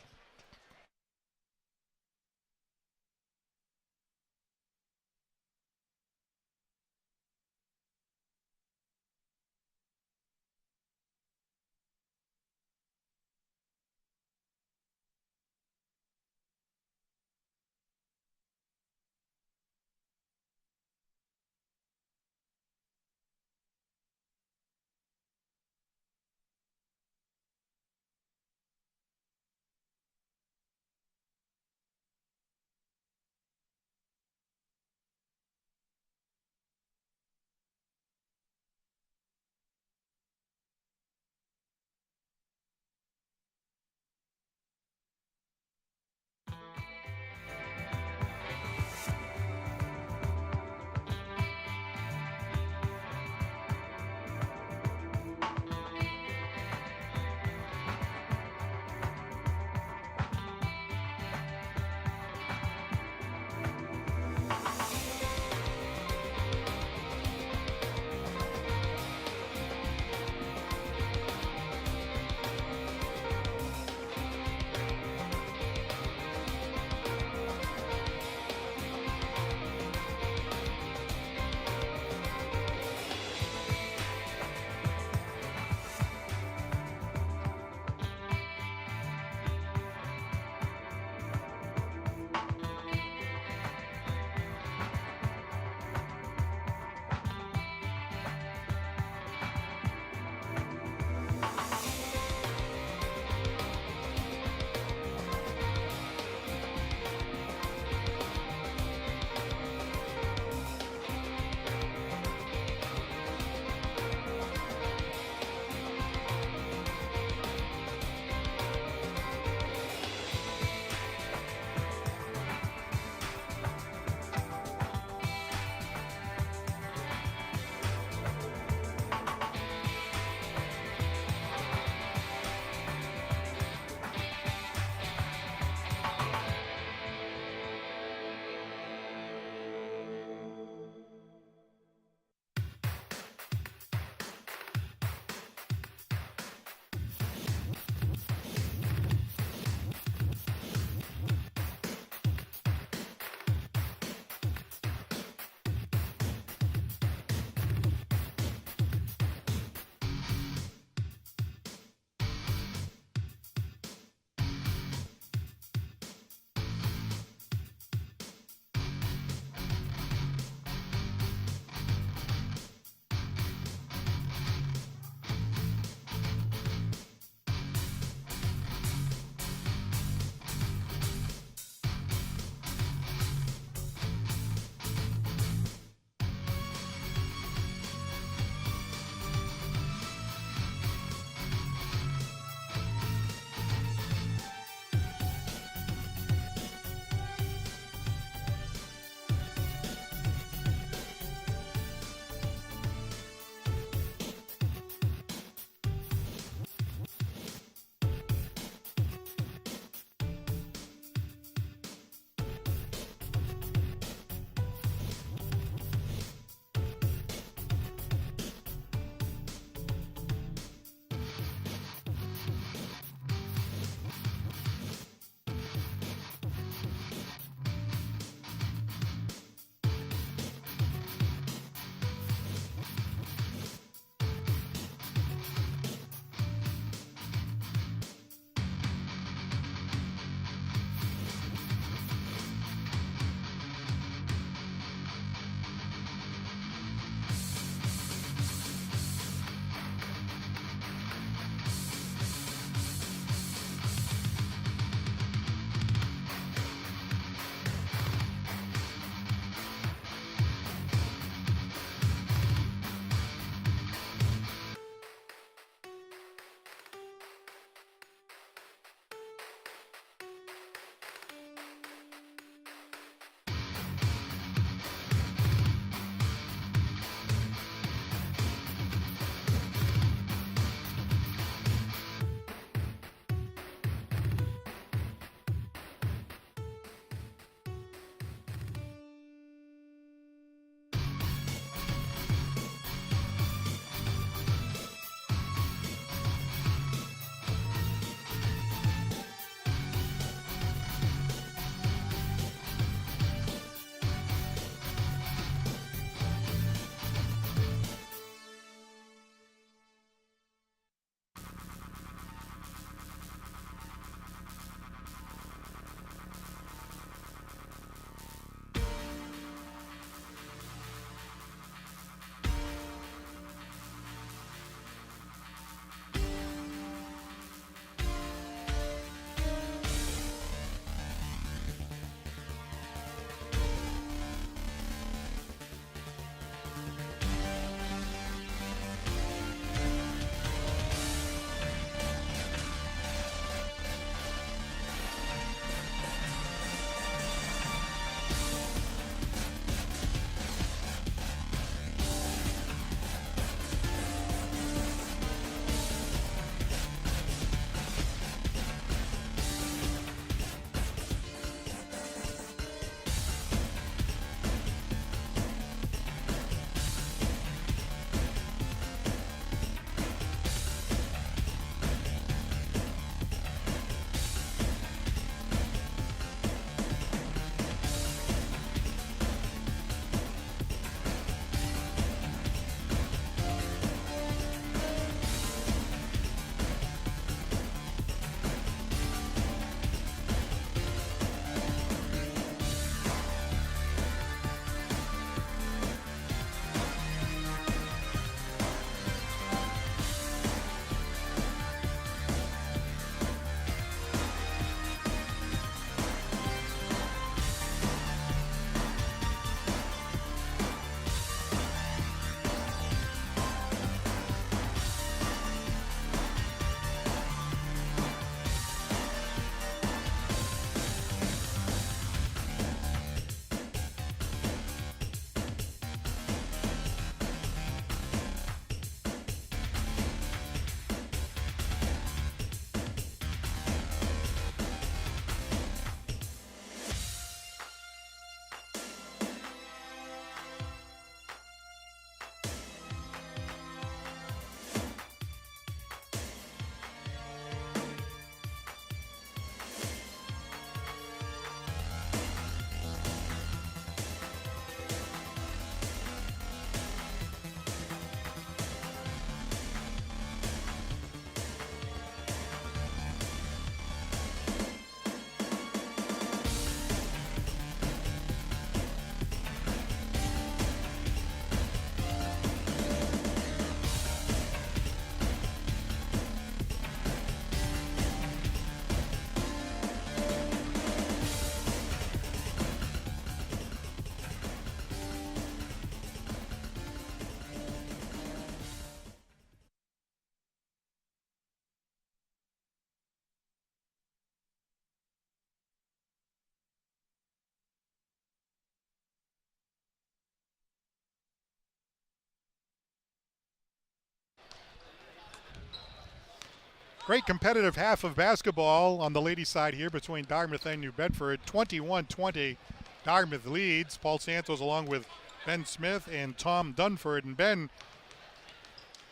Great competitive half of basketball on the ladies' side here between Dartmouth and New Bedford. 21-20, Dartmouth leads. Paul Santos along with Ben Smith and Tom Dunford. And Ben,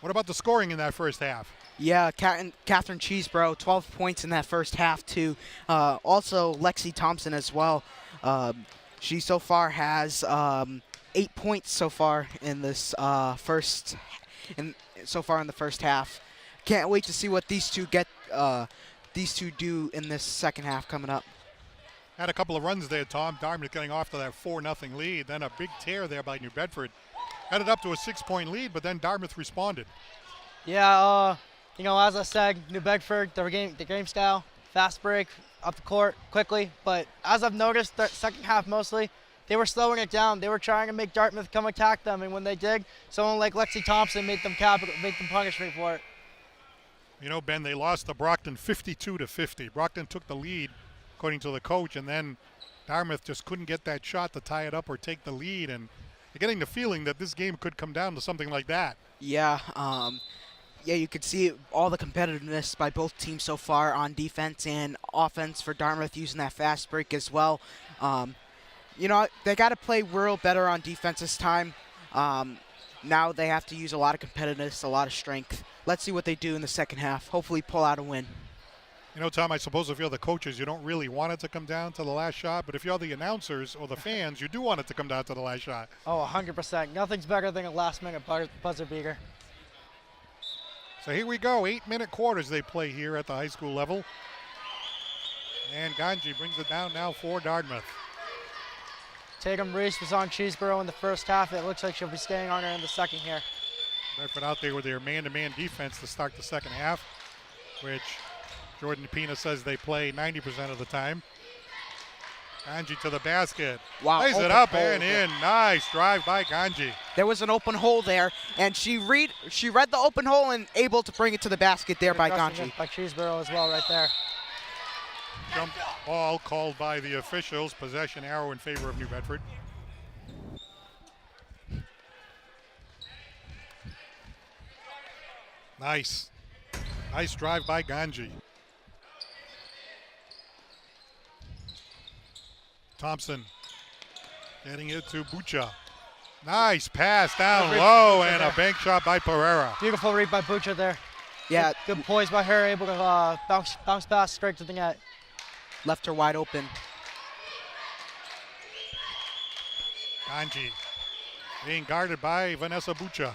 what about the scoring in that first half? Yeah, Catherine Cheeseborough, 12 points in that first half too. Also, Lexi Thompson as well. She so far has 8 points so far in this in the first half. Can't wait to see what these two do in this second half coming up. Had a couple of runs there, Tom. Dartmouth getting off to that 4-0 lead. Then a big tear there by New Bedford. Headed up to a 6-point lead, but then Dartmouth responded. Yeah, as I said, New Bedford, the game style, fast break, up the court quickly. But as I've noticed, the second half mostly, they were slowing it down. They were trying to make Dartmouth come attack them, and when they did, someone like Lexi Thompson made them punish me for it. You know, Ben, they lost to Brockton 52-50. Brockton took the lead, according to the coach, and then Dartmouth just couldn't get that shot to tie it up or take the lead. And you're getting the feeling that this game could come down to something like that. Yeah, you could see all the competitiveness by both teams so far on defense and offense for Dartmouth using that fast break as well. They got to play real better on defense this time. Now they have to use a lot of competitiveness, a lot of strength. Let's see what they do in the second half. Hopefully pull out a win. You know, Tom, I suppose if you're the coaches, you don't really want it to come down to the last shot. But if you're the announcers or the fans, you do want it to come down to the last shot. Oh, 100%. Nothing's better than a last-minute buzzer beater. So here we go. 8-minute quarters they play here at the high school level. And Ganji brings it down now for Dartmouth. Tatum Reese was on Cheeseborough in the first half. It looks like she'll be staying on her in the second here. Bedford out there with their man-to-man defense to start the second half, which Jordan Pina says they play 90% of the time. Ganji to the basket. Wow. Plays it up and in. Nice drive by Ganji. There was an open hole there, and she read the open hole and able to bring it to the basket there by Ganji. By Cheeseborough as well right there. Jump ball called by the officials. Possession arrow in favor of New Bedford. Nice. Nice drive by Ganji. Thompson getting it to Bucha. Nice pass down low and a bank shot by Pereira. Beautiful read by Bucha there. Yeah. Good poise by her, able to bounce pass straight to the net. Left her wide open. Ganji being guarded by Vanessa Bucha.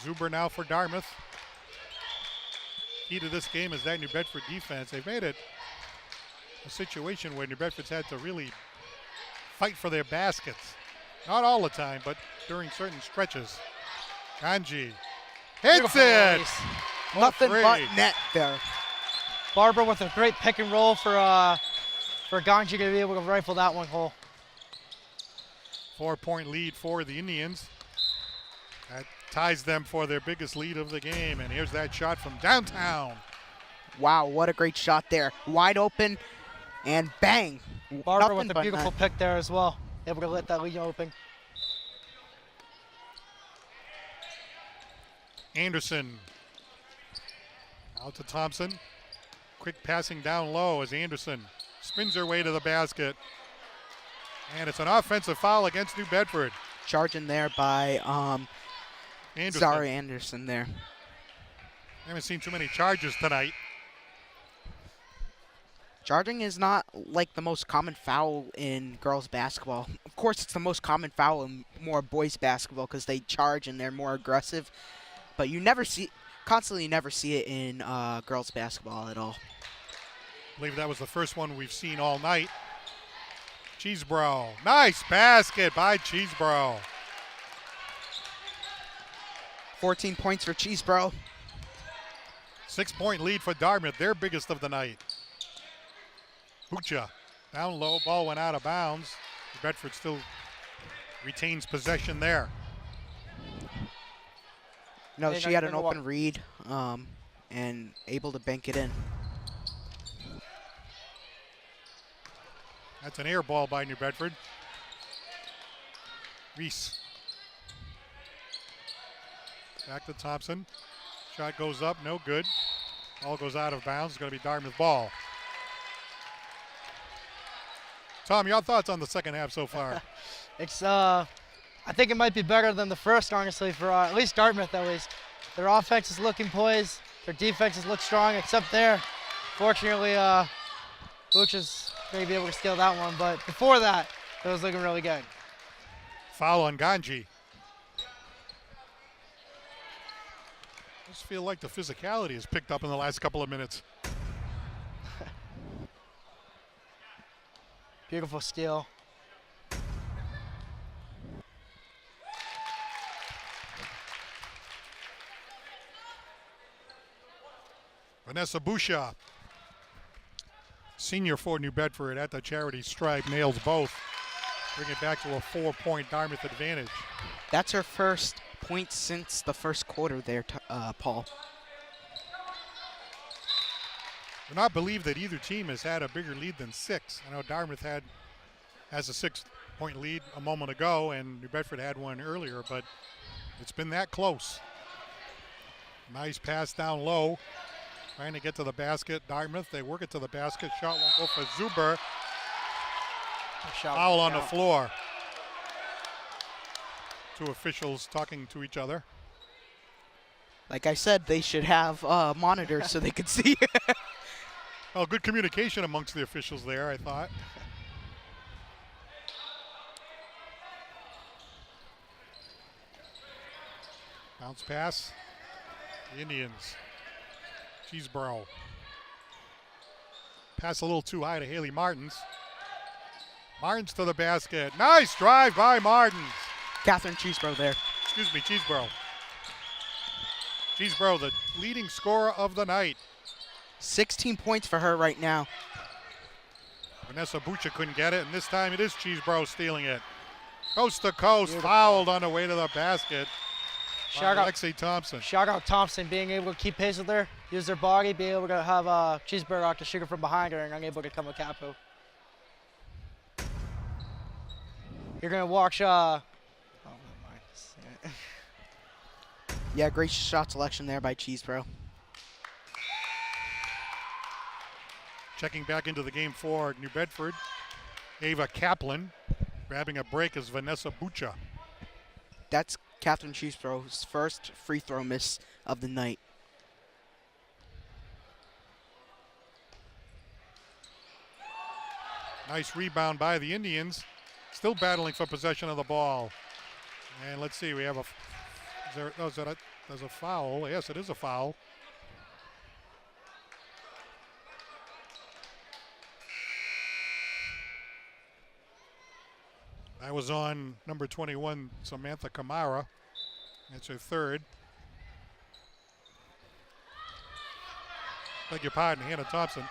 Zuber now for Dartmouth. Key to this game is that New Bedford defense. They've made it a situation where New Bedford's had to really fight for their baskets. Not all the time, but during certain stretches. Ganji hits it! Nothing but net there. Barbara with a great pick and roll for Ganji to be able to rifle that one hole. 4-point lead for the Indians. That ties them for their biggest lead of the game. And here's that shot from downtown. Wow, what a great shot there. Wide open and bang. Barbara with a beautiful pick there as well. Able to let that lead open. Anderson out to Thompson. Quick passing down low as Anderson spins her way to the basket. And it's an offensive foul against New Bedford. Charging there by Anderson. Anderson there. I haven't seen too many charges tonight. Charging is not like the most common foul in girls basketball. Of course, it's the most common foul in more boys basketball because they charge and they're more aggressive. But you never see it in girls basketball at all. I believe that was the first one we've seen all night. Cheeseborough. Nice basket by Cheeseborough. 14 points for Cheeseborough. 6-point lead for Dartmouth, their biggest of the night. Bucha down low, ball went out of bounds. Bedford still retains possession there. No, she had an open read and able to bank it in. That's an air ball by New Bedford. Reese. Back to Thompson. Shot goes up, no good. Ball goes out of bounds. It's going to be Dartmouth ball. Tom, your thoughts on the second half so far? It's I think it might be better than the first, honestly, for at least Dartmouth. At least their offense is looking poised. Their defenses look strong, except there. Fortunately, Butch is going to be able to steal that one. But before that, it was looking really good. Foul on Ganji. I just feel like the physicality has picked up in the last couple of minutes. Beautiful steal. Vanessa Boucha, senior for New Bedford at the charity stripe, nails both. Bring it back to a 4-point Dartmouth advantage. That's her first point since the first quarter there, Paul. Do not believe that either team has had a bigger lead than 6. I know Dartmouth has a 6-point lead a moment ago, and New Bedford had one earlier, but it's been that close. Nice pass down low, trying to get to the basket. Dartmouth, they work it to the basket. Shot won't go for Zuber. Foul on the floor. Two officials talking to each other. Like I said, they should have monitors so they could see. Oh, good communication amongst the officials there, I thought. Bounce pass. The Indians. Cheeseborough. Pass a little too high to Haley Martins. Martins to the basket. Nice drive by Martins. Catherine Cheeseborough there. Excuse me, Cheeseborough. Cheeseborough, the leading scorer of the night. 16 points for her right now. Vanessa Boucha couldn't get it, and this time it is Cheeseborough stealing it. Coast to coast, fouled on the way to the basket. Shout out Lexi Thompson. Shout out Thompson being able to keep pace with her, use her body, be able to have Cheeseburger to shoot her from behind her, and unable to come with Capo. You're gonna watch. Oh, never mind. Yeah, great shot selection there by Cheeseborough. Checking back into the game for New Bedford. Ava Kaplan grabbing a break is Vanessa Boucha. That's Catherine Cheeseborough's first free throw miss of the night. Nice rebound by the Indians. Still battling for possession of the ball. And let's see, we have there's a foul. Yes, it is a foul. That was on number 21, Samantha Kamara. That's her third. Beg your pardon, Hannah Thompson.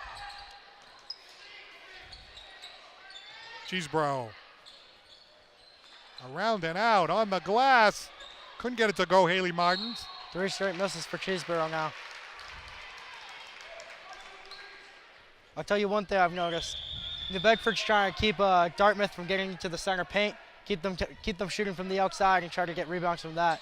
Cheeseborough. Around and out on the glass. Couldn't get it to go, Haley Martins. 3 straight misses for Cheeseborough now. I'll tell you one thing I've noticed. New Bedford's trying to keep Dartmouth from getting to the center paint, keep them shooting from the outside and try to get rebounds from that.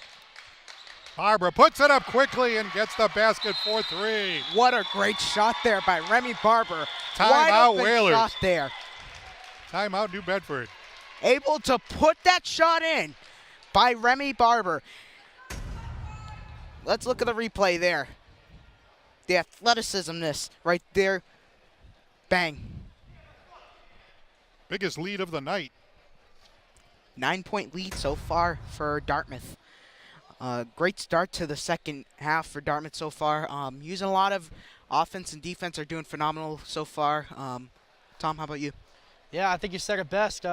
Barbara puts it up quickly and gets the basket for 3. What a great shot there by Remy Barber. Timeout Whalers. Shot there. Timeout New Bedford. Able to put that shot in by Remy Barber. Let's look at the replay there. The athleticismness right there. Bang. Biggest lead of the night. 9-point lead so far for Dartmouth. Great start to the second half for Dartmouth so far. Using a lot of offense and defense, are doing phenomenal so far. Tom, how about you? Yeah, I think you said it best.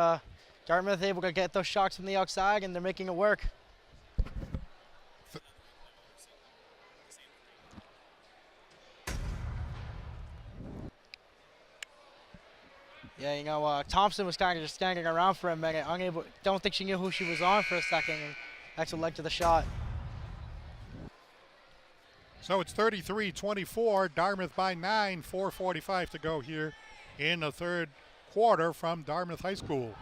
Dartmouth able to get those shots from the outside, and they're making it work. Yeah, you know, Thompson was kind of just standing around for a minute. Don't think she knew who she was on for a second, and that's what led to the shot. So it's 33-24, Dartmouth by 9, 4:45 to go here in the third quarter from Dartmouth High School.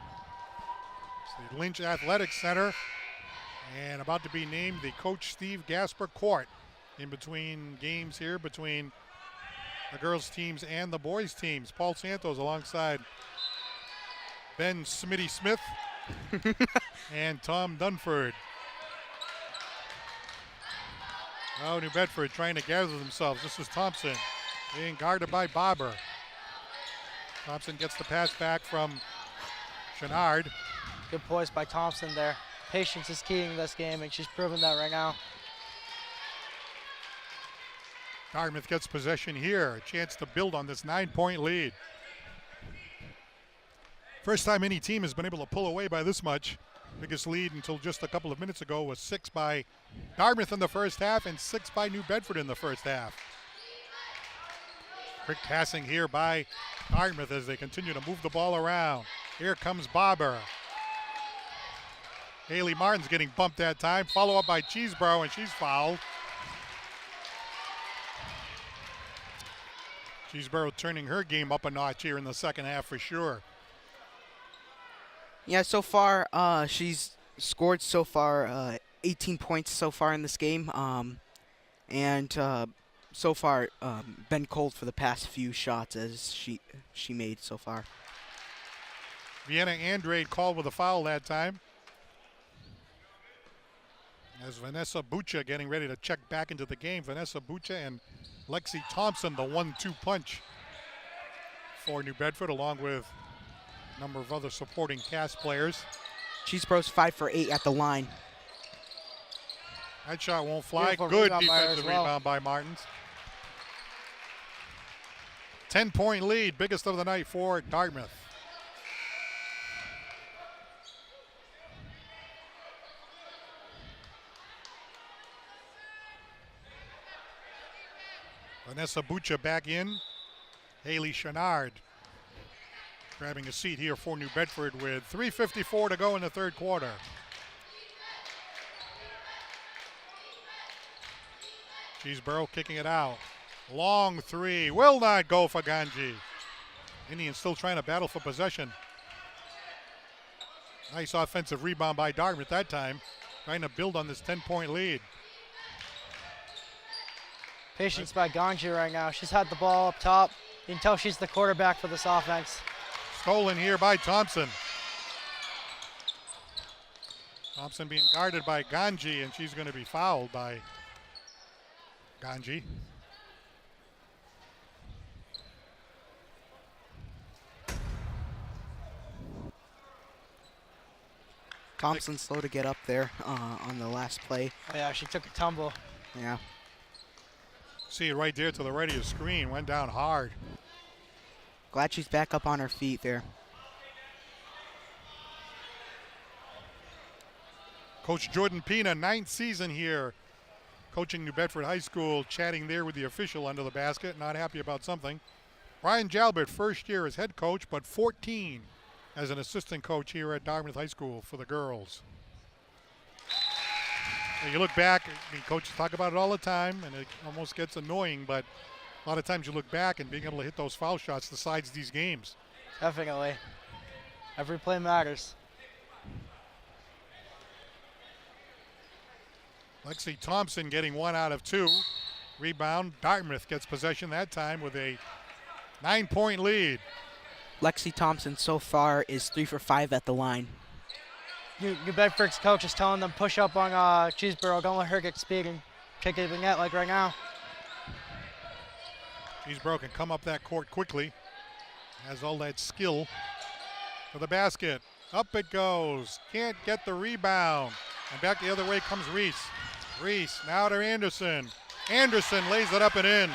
It's the Lynch Athletics Center, and about to be named the Coach Steve Gasper Court. in between games here between the girls teams and the boys teams. Paul Santos alongside Ben Smitty Smith and Tom Dunford. Oh, New Bedford trying to gather themselves. This is Thompson being guarded by Bobber. Thompson gets the pass back from Chenard. Good poise by Thompson there. Patience is key in this game, and she's proven that right now. Dartmouth gets possession here. A chance to build on this 9-point lead. First time any team has been able to pull away by this much. Biggest lead until just a couple of minutes ago was 6 by Dartmouth in the first half and 6 by New Bedford in the first half. Quick passing here by Dartmouth as they continue to move the ball around. Here comes Bobber. Haley Martin's getting bumped that time. Follow up by Cheeseborough, and she's fouled. Cheeseborough turning her game up a notch here in the second half for sure. Yeah, so far she's scored so far 18 points so far in this game, and so far been cold for the past few shots as she made so far. Vienna Andrade called with a foul that time. As Vanessa Bucha getting ready to check back into the game. Vanessa Bucha and Lexi Thompson, the 1-2 punch for New Bedford, along with a number of other supporting cast players. Cheeseborough's 5 for 8 at the line. That shot won't fly. Beautiful Good rebound by her defensive as well. rebound by Martins. 10-point lead, biggest of the night for Dartmouth. Vanessa Bucha back in. Haley Chenard grabbing a seat here for New Bedford with 3:54 to go in the third quarter. Cheeseborough kicking it out. Long three. Will not go for Ganji. Indians still trying to battle for possession. Nice offensive rebound by Dartmouth that time. Trying to build on this 10-point lead. Patience by Ganji right now. She's had the ball up top. You can tell she's the quarterback for this offense. Stolen here by Thompson. Thompson being guarded by Ganji, and she's going to be fouled by Ganji. Thompson slow to get up there on the last play. Oh yeah, she took a tumble. Yeah. See it right there to the right of your screen. Went down hard. Glad she's back up on her feet there. Coach Jordan Pina, 9th season here, coaching New Bedford High School, chatting there with the official under the basket, not happy about something. Brian Jalbert, first year as head coach, but 14 as an assistant coach here at Dartmouth High School for the girls. And you look back, I mean, coaches talk about it all the time, and it almost gets annoying, but a lot of times you look back and being able to hit those foul shots decides these games. Definitely. Every play matters. Lexi Thompson getting 1 out of 2. Rebound, Dartmouth gets possession that time with a 9-point lead. Lexi Thompson so far is 3 for 5 at the line. New Bedford's coach is telling them push up on Cheeseborough. Don't let her get speed and kick it in the net like right now. Cheeseborough can come up that court quickly. Has all that skill for the basket. Up it goes. Can't get the rebound. And back the other way comes Reese. Reese now to Anderson. Anderson lays it up and in.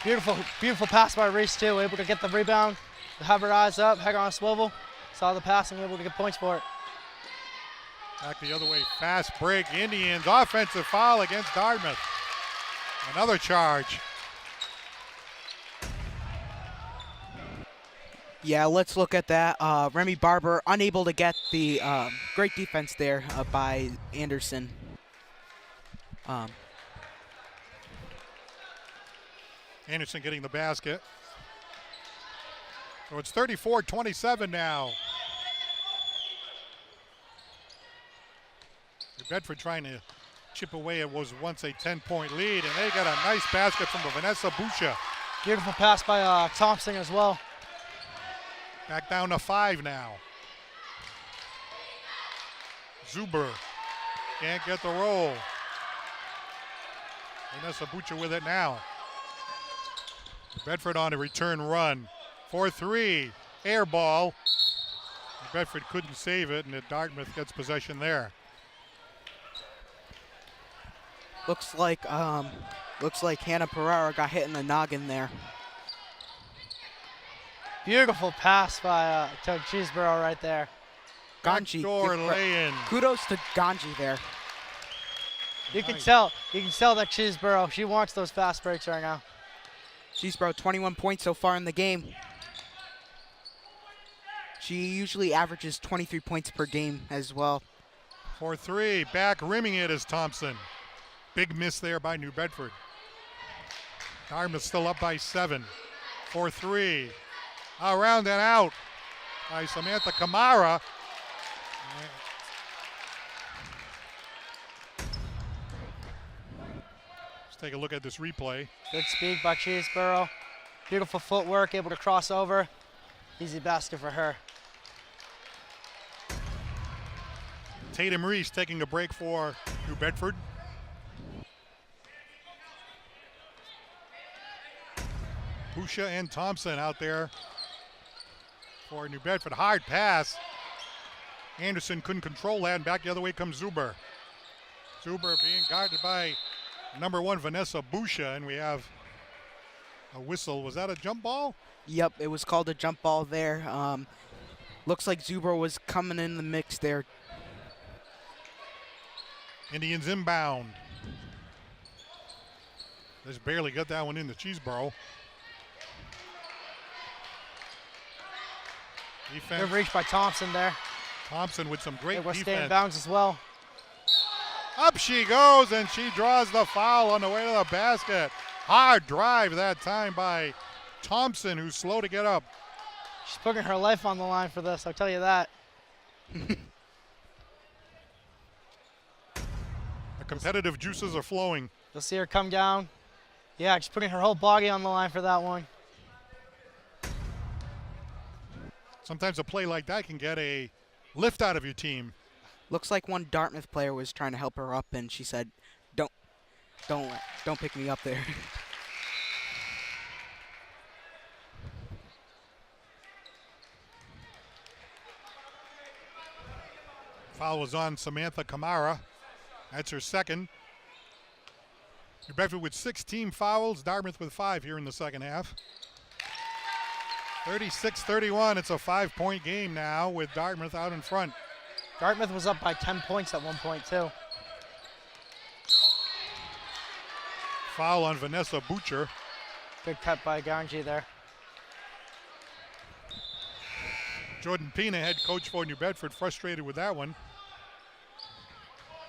Beautiful, beautiful pass by Reese too. Able to get the rebound, have her eyes up, head on a swivel. Saw the pass and able to get points for it. Back the other way, fast break. Indians offensive foul against Dartmouth. Another charge. Yeah, let's look at that. Remy Barber unable to get the great defense there by Anderson. Anderson getting the basket. So it's 34-27 now. New Bedford trying to chip away at was once a 10-point lead, and they got a nice basket from Vanessa Bucha. Beautiful pass by Thompson as well. Back down to 5 now. Zuber can't get the roll. Vanessa Bucha with it now. Bedford on a return run. 4-3, air ball. Bedford couldn't save it, and Dartmouth gets possession there. Looks like Hannah Pereira got hit in the noggin there. Beautiful pass by to Cheeseborough right there. Ganji. Backdoor lay-in. Kudos to Ganji there. You can tell that Cheeseborough, she wants those fast breaks right now. Cheeseborough 21 points so far in the game. She usually averages 23 points per game as well. 4-3, back rimming it is Thompson. Big miss there by New Bedford. Dartmouth still up by 7. 4-3, around and out by Samantha Kamara. Let's take a look at this replay. Good speed by Cheeseborough. Beautiful footwork, able to cross over. Easy basket for her. Tatum Reese taking a break for New Bedford. Busha and Thompson out there for New Bedford. Hard pass. Anderson couldn't control that, and back the other way comes Zuber. Zuber being guarded by number 1 Vanessa Busha, and we have a whistle. Was that a jump ball? Yep, it was called a jump ball there. Looks like Zuber was coming in the mix there. Indians inbound. Just barely got that one into Cheeseborough. Defense. Good reach by Thompson there. Thompson with some great It was defense. staying bounds as well. Up she goes, and she draws the foul on the way to the basket. Hard drive that time by Thompson, who's slow to get up. She's putting her life on the line for this, I'll tell you that. The competitive juices are flowing. You'll see her come down. Yeah, she's putting her whole body on the line for that one. Sometimes a play like that can get a lift out of your team. Looks like one Dartmouth player was trying to help her up, and she said, "Don't pick me up there." Foul was on Samantha Kamara. That's her second. New Bedford with 6 team fouls. Dartmouth with 5 here in the second half. 36-31. It's a 5-point game now with Dartmouth out in front. Dartmouth was up by 10 points at one point, too. Foul on Vanessa Butcher. Good cut by Ganji there. Jordan Pina, head coach for New Bedford, frustrated with that one.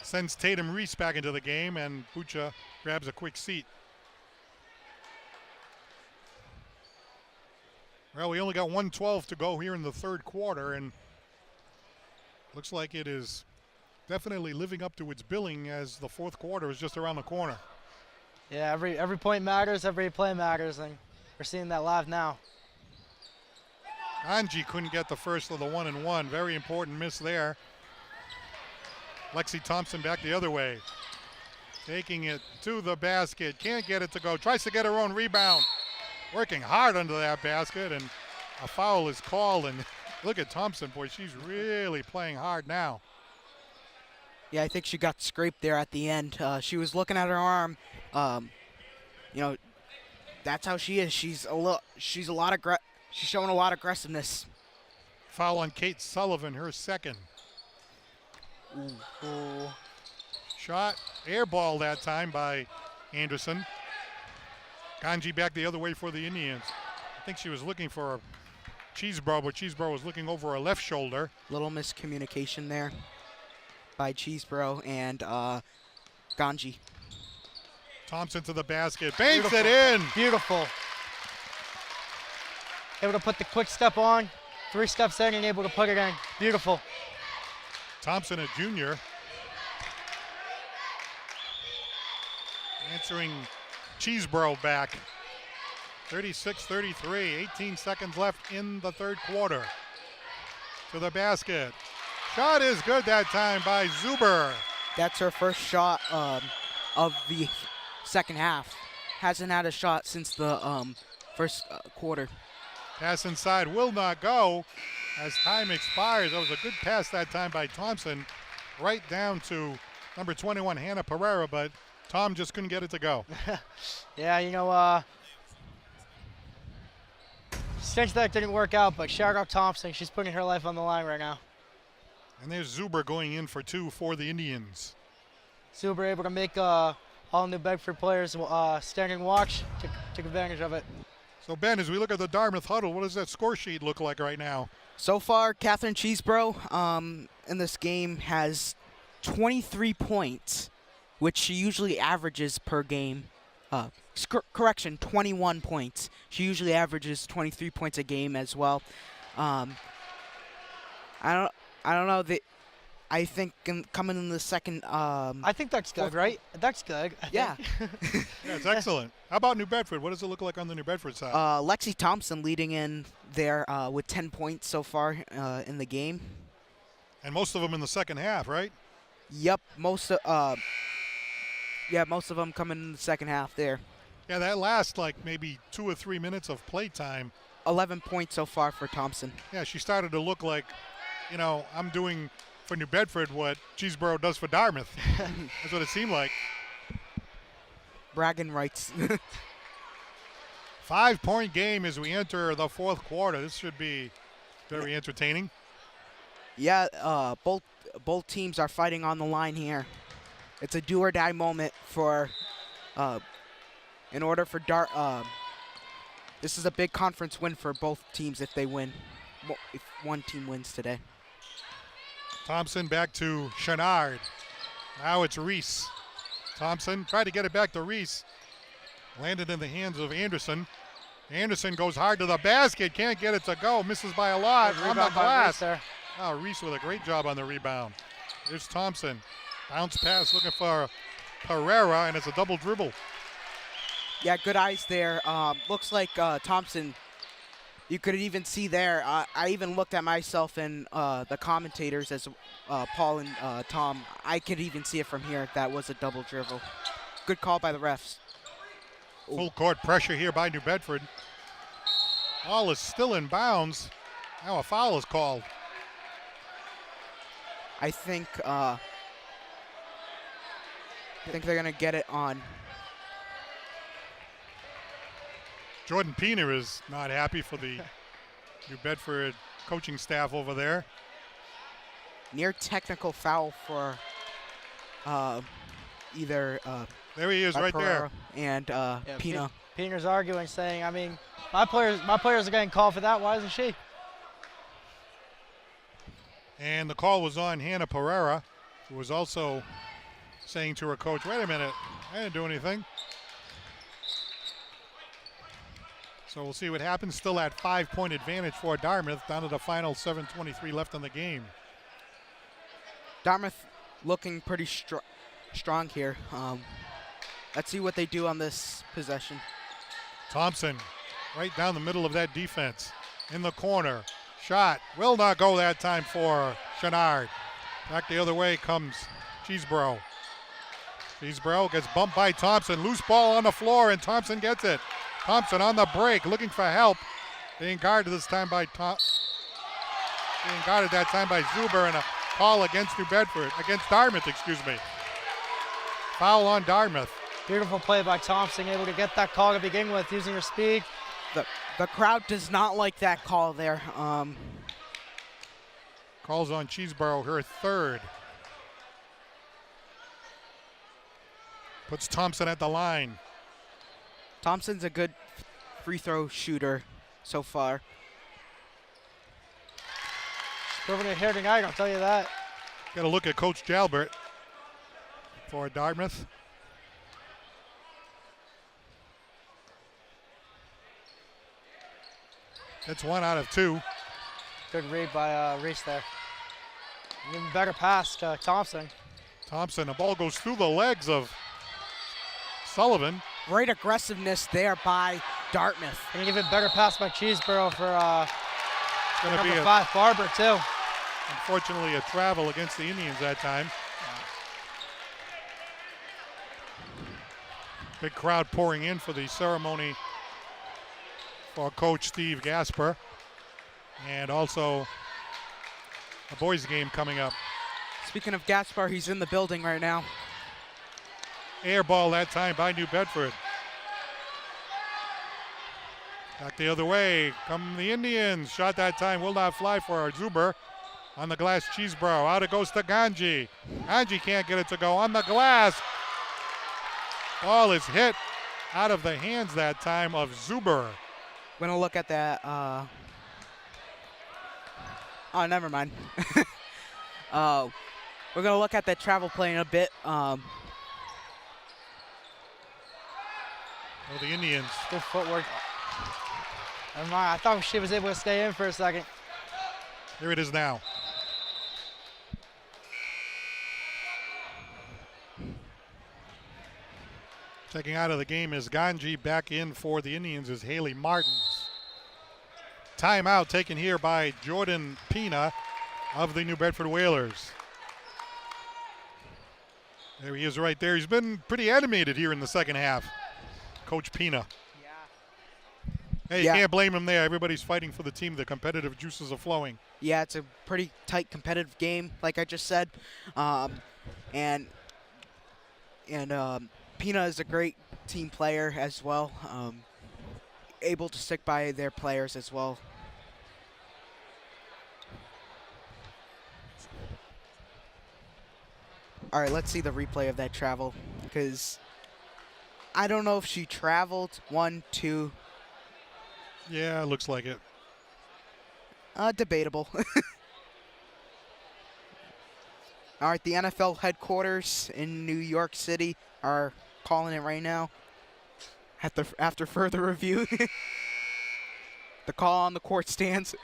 Sends Tatum Reese back into the game, and Butcher grabs a quick seat. Well, we only got 1:12 to go here in the third quarter, and looks like it is definitely living up to its billing as the fourth quarter is just around the corner. Yeah, every point matters, every play matters, and we're seeing that live now. Angie couldn't get the first of the 1-and-1. Very important miss there. Lexi Thompson back the other way. Taking it to the basket. Can't get it to go. Tries to get her own rebound. Working hard under that basket, and a foul is called. And look at Thompson, boy, she's really playing hard now. Yeah, I think she got scraped there at the end. She was looking at her arm. That's how she is. She's showing a lot of aggressiveness. Foul on Kate Sullivan, her second. Ooh. Shot, air ball that time by Anderson. Ganji back the other way for the Indians. I think she was looking for Cheeseborough, but Cheeseborough was looking over her left shoulder. Little miscommunication there by Cheeseborough and Ganji. Thompson to the basket, banks it in. Beautiful. Able to put the quick step on, 3 steps in, and able to put it in. Beautiful. Thompson, a junior. featuring Cheeseborough back. 36-33, 18 seconds left in the third quarter. To the basket. Shot is good that time by Zuber. That's her first shot of the second half. Hasn't had a shot since the first quarter. Pass inside will not go as time expires. That was a good pass that time by Thompson. Right down to number 21, Hannah Pereira, but Tom just couldn't get it to go. Yeah, you know, stinks that didn't work out, but shout out Thompson. She's putting her life on the line right now. And there's Zuber going in for two for the Indians. Super able to make all New Bedford players standing watch, took advantage of it. So Ben, as we look at the Dartmouth huddle, what does that score sheet look like right now? So far, Catherine Cheeseborough in this game has 23 points, which she usually averages per game. Correction, 21 points. She usually averages 23 points a game as well. I don't know. I think coming in the second. I think that's good, right? That's good. Yeah. Yeah, it's excellent. How about New Bedford? What does it look like on the New Bedford side? Lexi Thompson leading in there with 10 points so far in the game. And most of them in the second half, right? Yep, most of them coming in the second half there. Yeah, that last maybe 2 or 3 minutes of play time. 11 points so far for Thompson. Yeah, she started to look like, I'm doing for New Bedford what Cheeseborough does for Dartmouth. That's what it seemed like. Bragging rights. 5-point game as we enter the fourth quarter. This should be very entertaining. Yeah, both teams are fighting on the line here. It's a do or die moment for, in order for this is a big conference win for both teams if they win, if one team wins today. Thompson back to Chenard. Now it's Reese. Thompson tried to get it back to Reese. Landed in the hands of Anderson. Anderson goes hard to the basket, can't get it to go, misses by a lot on the glass. Oh, Reese with a great job on the rebound. Here's Thompson. Bounce pass looking for Pereira, and it's a double dribble. Yeah, good eyes there. Looks like Thompson, you could even see there. I even looked at myself and the commentators as Paul and Tom. I could even see it from here. That was a double dribble. Good call by the refs. Full court pressure here by New Bedford. Ball is still in bounds. Now a foul is called. I think they're gonna get it on. Jordan Piener is not happy for the New Bedford coaching staff over there. Near technical foul for either there he is right Pereira there. and Pina. Piener's arguing, saying, I mean, my players are getting called for that. Why isn't she? And the call was on Hannah Pereira, who was also saying to her coach, wait a minute, I didn't do anything. So we'll see what happens. Still at 5-point advantage for Dartmouth, down to the final 7:23 left in the game. Dartmouth looking pretty strong here. Let's see what they do on this possession. Thompson right down the middle of that defense. In the corner. Shot will not go that time for Chenard. Back the other way comes Cheeseborough. Cheeseborough gets bumped by Thompson. Loose ball on the floor, and Thompson gets it. Thompson on the break, looking for help. Being guarded that time by Zuber, and a call against Dartmouth, excuse me. Foul on Dartmouth. Beautiful play by Thompson, able to get that call to begin with, using her speed. The crowd does not like that call there. Calls on Cheeseborough, her third. Puts Thompson at the line. Thompson's a good free throw shooter so far. Proving it here tonight, I'll tell you that. Got to look at Coach Jalbert for Dartmouth. That's 1 out of 2. Good read by Reese there. Even better pass to Thompson. Thompson, the ball goes through the legs of Sullivan. Great aggressiveness there by Dartmouth. And give it better pass by Cheeseborough for Going to be number 5, Barber, too. unfortunately a travel against the Indians that time. Big crowd pouring in for the ceremony for Coach Steve Gasper. And also a boys game coming up. Speaking of Gaspar, he's in the building right now. Air ball that time by New Bedford. Back the other way come the Indians. Shot that time will not fly for Zuber. On the glass, Cheeseborough. Out it goes to Ganji. Ganji can't get it to go on the glass. Ball is hit out of the hands that time of Zuber. We're going to look at that. Oh, never mind. We're going to look at that travel play in a bit. The Indians. Good footwork. Never mind. I thought she was able to stay in for a second. Here it is now. Checking out of the game is Ganji. Back in for the Indians is Haley Martins. Timeout taken here by Jordan Pina of the New Bedford Whalers. There he is right there. He's been pretty animated here in the second half. Coach Pina. Hey, you can't blame him there. Everybody's fighting for the team. The competitive juices are flowing. Yeah, it's a pretty tight competitive game, like I just said. And Pina is a great team player as well. Able to stick by their players as well. All right, let's see the replay of that travel, because I don't know if she traveled 1, 2. Yeah, looks like it. Debatable. All right, the NFL headquarters in New York City are calling it right now. After further review, the call on the court stands.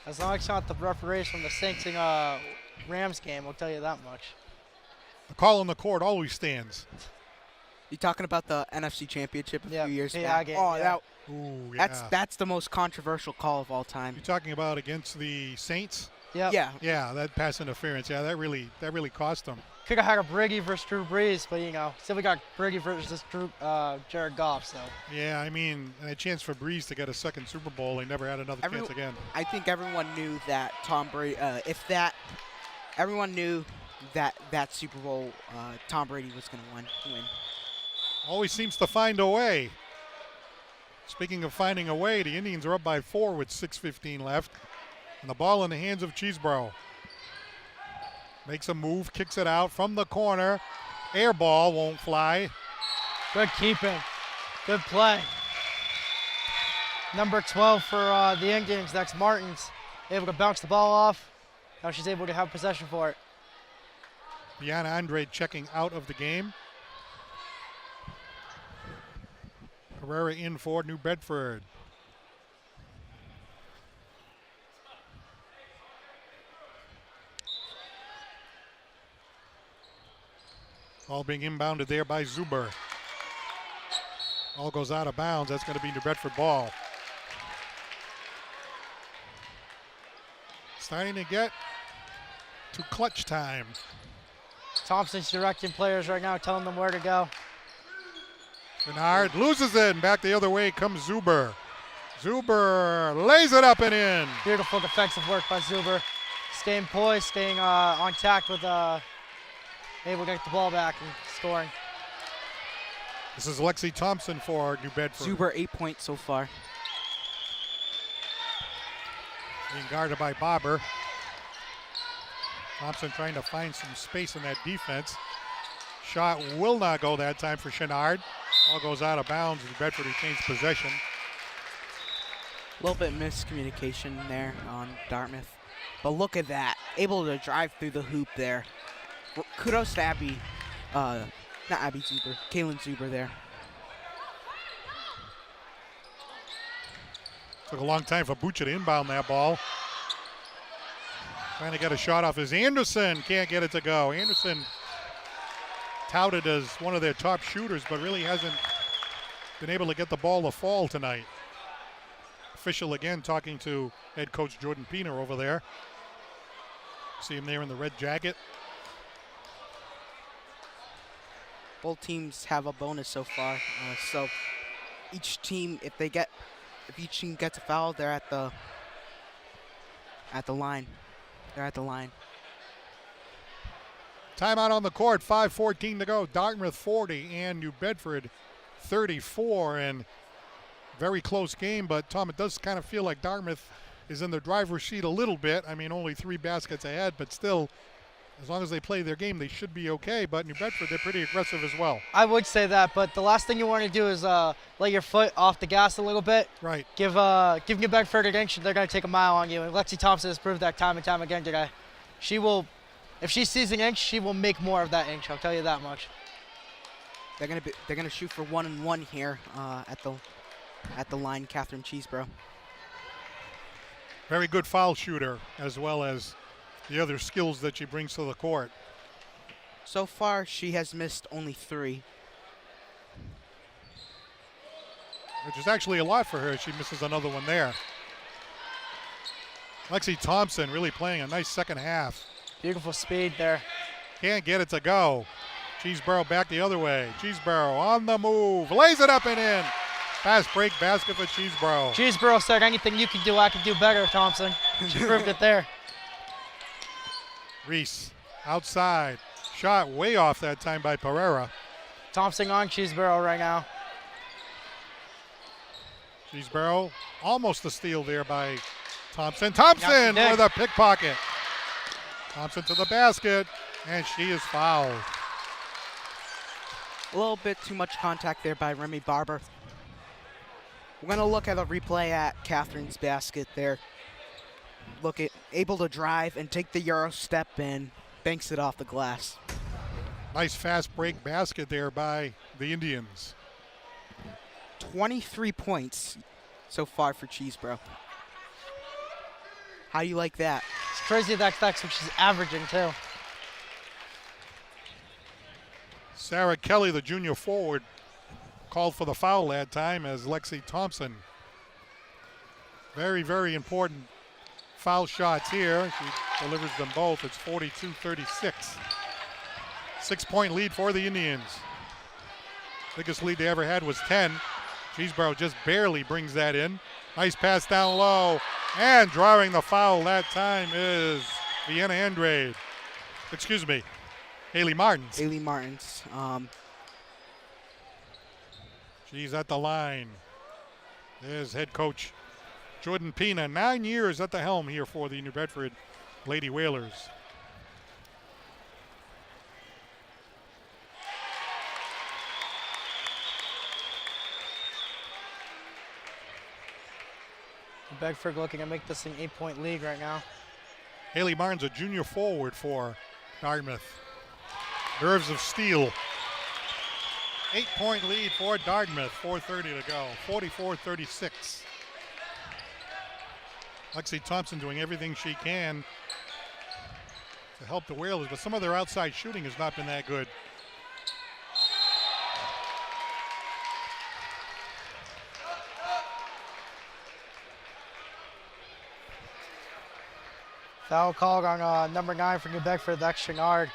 As long as it's not the referees from the Saints and Rams game, I'll tell you that much. The call on the court always stands. You talking about the NFC Championship a few years back? Game, oh, yeah. That's the most controversial call of all time. You're talking about against the Saints? Yep. Yeah. Yeah, that pass interference. Yeah, that really cost them. Could have had a Briggy versus Drew Brees, but still we got Briggy versus Jared Goff. So. Yeah, I mean, a chance for Brees to get a second Super Bowl. He never had another chance again. I think everyone knew that Tom Brady. Everyone knew that Super Bowl Tom Brady was going to win. Always seems to find a way. Speaking of finding a way, the Indians are up by 4 with 6:15 left. And the ball in the hands of Cheeseborough. Makes a move, kicks it out from the corner. Air ball won't fly. Good keeping. Good play. Number 12 for the Indians, that's Martins. Able to bounce the ball off. Now she's able to have possession for it. Bianna Andre checking out of the game. Herrera in for New Bedford. Ball being inbounded there by Zuber. Ball goes out of bounds. That's going to be New Bedford ball. Starting to get to clutch time. Thompson's directing players right now, telling them where to go. Bernard loses it, and back the other way comes Zuber. Zuber lays it up and in. Beautiful defensive work by Zuber. Staying poised, staying on tact with able to get the ball back and scoring. This is Lexi Thompson for New Bedford. Zuber 8 points so far. Being guarded by Bobber. Thompson trying to find some space in that defense. Shot will not go that time for Chenard. Ball goes out of bounds. New Bedford retains possession. A little bit miscommunication there on Dartmouth. But look at that. Able to drive through the hoop there. Kudos to Abby. Not Abby Zuber. Kaylin Zuber there. Took a long time for Bucha to inbound that ball. Trying to get a shot off is Anderson. Can't get it to go. Anderson touted as one of their top shooters, but really hasn't been able to get the ball to fall tonight. Official again talking to head coach Jordan Pina over there. See him there in the red jacket. Both teams have a bonus so far. So each team, if each team gets a foul, they're at the line. They're at the line. Timeout on the court, 5:14 to go. Dartmouth 40 and New Bedford 34, and very close game, but Tom, it does kind of feel like Dartmouth is in the driver's seat a little bit. I mean, only 3 baskets ahead, but still, as long as they play their game, they should be okay. But New Bedford, they're pretty aggressive as well. I would say that, but the last thing you want to do is let your foot off the gas a little bit. Right. Give New Bedford an inch, and they're going to take a mile on you. And Lexi Thompson has proved that time and time again today. She will, if she sees an inch, she will make more of that inch. I'll tell you that much. They're gonna shoot for 1 and 1 here at the line, Catherine Cheeseborough. Very good foul shooter, as well as the other skills that she brings to the court. So far, she has missed only 3. Which is actually a lot for her. She misses another one there. Lexi Thompson really playing a nice second half. Beautiful speed there. Can't get it to go. Cheeseborough back the other way. Cheeseborough on the move. Lays it up and in. Fast break basket for Cheeseborough. Cheeseborough said, anything you can do, I can do better, Thompson. She proved it there. Reese outside. Shot way off that time by Pereira. Thompson on Cheeseborough right now. Cheeseborough almost a steal there by Thompson. Thompson with a pickpocket. Thompson to the basket, and she is fouled. A little bit too much contact there by Remy Barber. We're going to look at a replay at Catherine's basket there. Able to drive and take the Euro step and banks it off the glass. Nice fast break basket there by the Indians. 23 points so far for Cheeseborough. How do you like that? It's crazy that's what she's averaging too. Sarah Kelly, the junior forward, called for the foul that time as Lexi Thompson. Very, very important foul shots here. She delivers them both. It's 42-36. 6-point lead for the Indians. Biggest lead they ever had was 10. Cheeseborough just barely brings that in. Nice pass down low. And drawing the foul that time is Vienna Andrade. Excuse me, Haley Martins. Haley Martins. She's at the line. There's head coach Jordan Pina. 9 years at the helm here for the New Bedford Lady Whalers. Bedford looking to make this an 8-point lead right now. Haley Martins, a junior forward for Dartmouth. Nerves of steel. 8-point lead for Dartmouth. 4:30 to go. 44-36. Lexi Thompson doing everything she can to help the Whalers, but some of their outside shooting has not been that good. Foul called on number 9 for New Bedford, that's Chenard.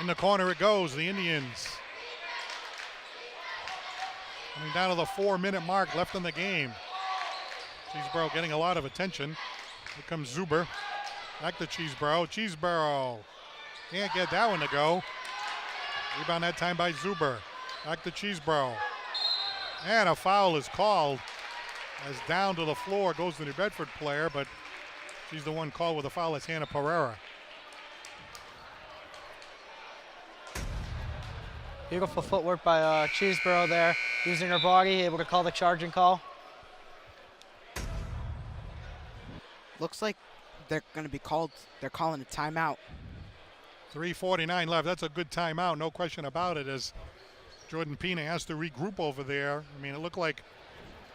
In the corner it goes, the Indians. Coming down to the 4-minute mark left in the game. Cheeseborough getting a lot of attention. Here comes Zuber. Back to Cheeseborough. Cheeseborough can't get that one to go. Rebound that time by Zuber. Back to Cheeseborough. And a foul is called as down to the floor goes the New Bedford player, but she's the one called with a foul. It's Hannah Pereira. Beautiful footwork by Cheeseborough there, using her body, able to call the charging call. Looks like they're going to be called. They're calling a timeout. 3:49 left. That's a good timeout, no question about it, as Jordan Pina has to regroup over there. I mean, it looked like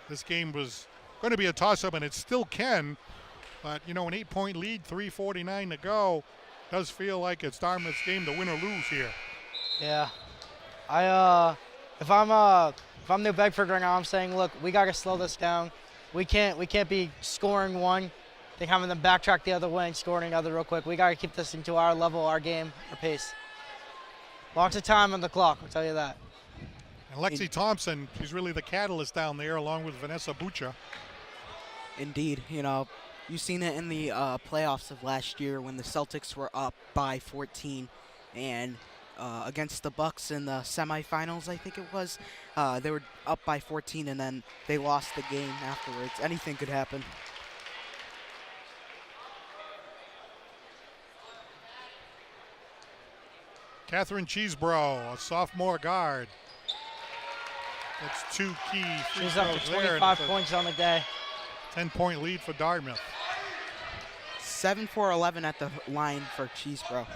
this game was going to be a toss-up, and it still can. But, you know, an 8-point lead, 3:49 to go, does feel like it's Dartmouth's game to win or lose here. Yeah. If I'm New Bedford right now, I'm saying, look, we got to slow this down. We can't be scoring one, then having them backtrack the other way and scoring another real quick. We got to keep this into our level, our game, our pace. Lots of time on the clock, I'll tell you that. And Lexi Thompson, she's really the catalyst down there, along with Vanessa Bucha. Indeed, you know, you've seen it in the playoffs of last year when the Celtics were up by 14, and against the Bucks in the semifinals, I think it was, they were up by 14, and then they lost the game afterwards. Anything could happen. Catherine Cheeseborough, a sophomore guard. That's 2 key free She's up throws to there. 25 points on the day. 10-point lead for Dartmouth. 7 for 11 at the line for Cheeseborough.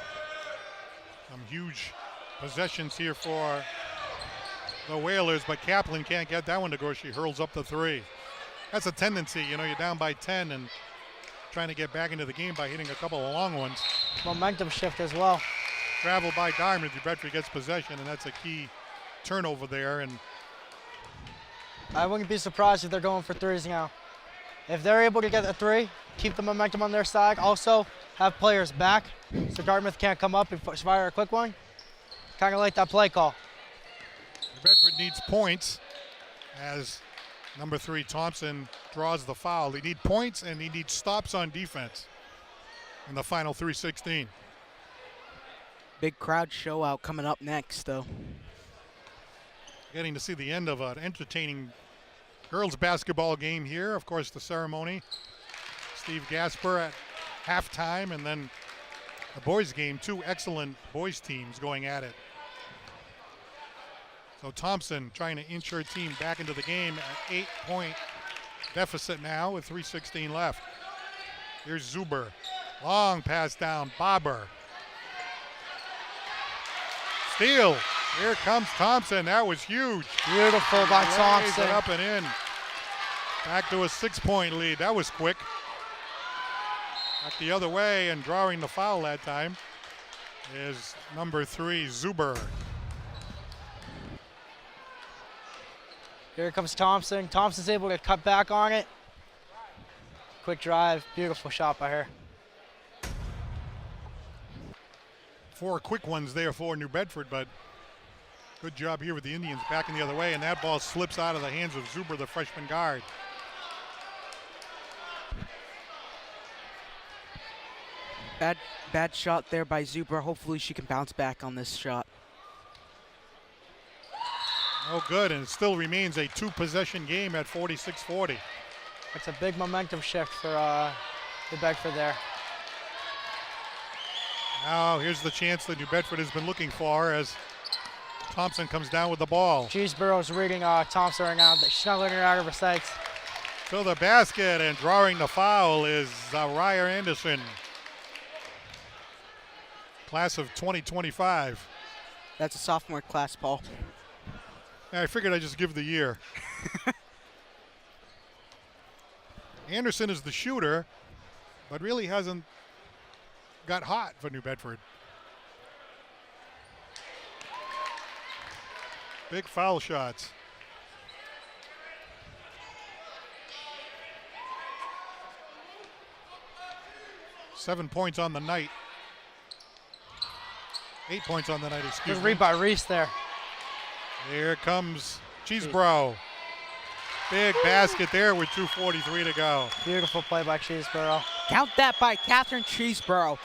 Some huge possessions here for the Whalers, but Kaplan can't get that one to go. She hurls up the 3. That's a tendency, you know, you're down by 10 and trying to get back into the game by hitting a couple of long ones. Momentum shift as well. Travel by Dartmouth, New Bedford gets possession, and that's a key turnover there. And I wouldn't be surprised if they're going for threes now. If they're able to get a 3, keep the momentum on their side. Also, have players back so Dartmouth can't come up and fire a quick one. Kind of like that play call. New Bedford needs points as number 3 Thompson draws the foul. They need points and they need stops on defense in the final 3:16. Big crowd show out coming up next, though. Getting to see the end of an entertaining girls basketball game here. Of course, the ceremony. Steve Gasper at halftime, and then the boys game. 2 excellent boys teams going at it. So Thompson trying to inch her team back into the game at 8-point deficit now with 3:16 left. Here's Zuber. Long pass down, Bobber. Steal. Here comes Thompson. That was huge. Beautiful by Lays Thompson. it up and in. Back to a 6-point lead. That was quick. Back the other way and drawing the foul that time is number 3, Zuber. Here comes Thompson. Thompson's able to cut back on it. Quick drive. Beautiful shot by her. 4 quick ones there for New Bedford, but good job here with the Indians backing the other way, and that ball slips out of the hands of Zuber, the freshman guard. Bad shot there by Zuber. Hopefully she can bounce back on this shot. Oh, good, and it still remains a 2-possession game at 46-40. It's a big momentum shift for the Bedford there. Now here's the chance that New Bedford has been looking for as Thompson comes down with the ball. Cheeseborough's reading Thompson right now. She's not letting her out of her sights. To the basket, and drawing the foul is Ryer Anderson. Class of 2025. That's a sophomore class, Paul. I figured I'd just give the year. Anderson is the shooter, but really hasn't got hot for New Bedford. Big foul shots. Seven points on the night. 8 points on the night, excuse Good me. read by Reese there. Here comes Cheeseborough. Big basket there with 2:43 to go. Beautiful play by Cheeseborough. Count that by Catherine Cheeseborough.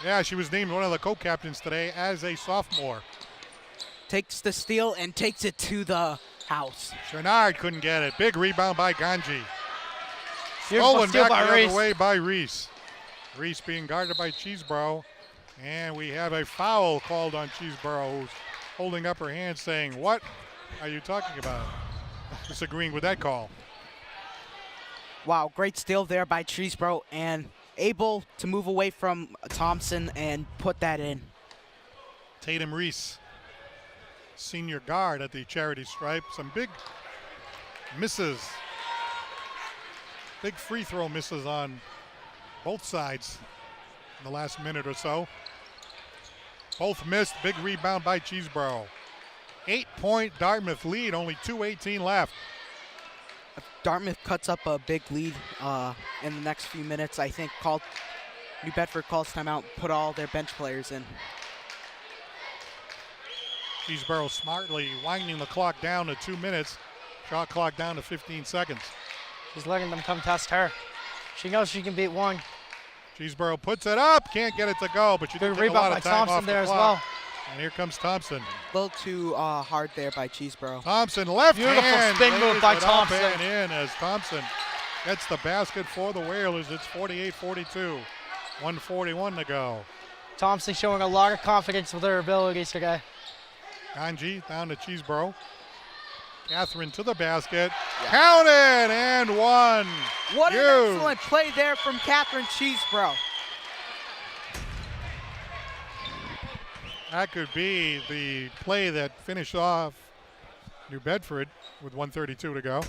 Yeah, she was named one of the co-captains today as a sophomore. Takes the steal and takes it to the house. Chernard couldn't get it. Big rebound by Ganji. Beautiful Stolen steal back by the Reese. other way by Reese. Reese being guarded by Cheeseborough. And we have a foul called on Cheeseborough, who's holding up her hand saying, "What are you talking about?" Disagreeing with that call. Wow, great steal there by Cheeseborough and able to move away from Thompson and put that in. Tatum Reese, senior guard at the charity stripe. Some big misses. Big free throw misses on both sides in the last minute or so. Both missed. Big rebound by Cheeseboro. 8-point Dartmouth lead, only 2:18 left. Dartmouth cuts up a big lead in the next few minutes. I think New Bedford calls timeout, put all their bench players in. Cheeseboro smartly winding the clock down to 2 minutes. Shot clock down to 15 seconds. She's letting them come test her. She knows she can beat one. Cheeseboro puts it up, can't get it to go, but she did take a lot of time Thompson off the there as clock. well. And here comes Thompson. A little too hard there by Cheeseboro. Thompson left Beautiful hand. spin move lays by it up Thompson. and in as Thompson gets the basket for the Whalers. It's 48-42. 1:41 to go. Thompson showing a lot of confidence with her abilities today. Ganji down to Cheeseboro. Catherine to the basket. Counted and one. What Huge. an excellent play there from Catherine Cheeseboro. That could be the play that finished off New Bedford with 1:32 to go.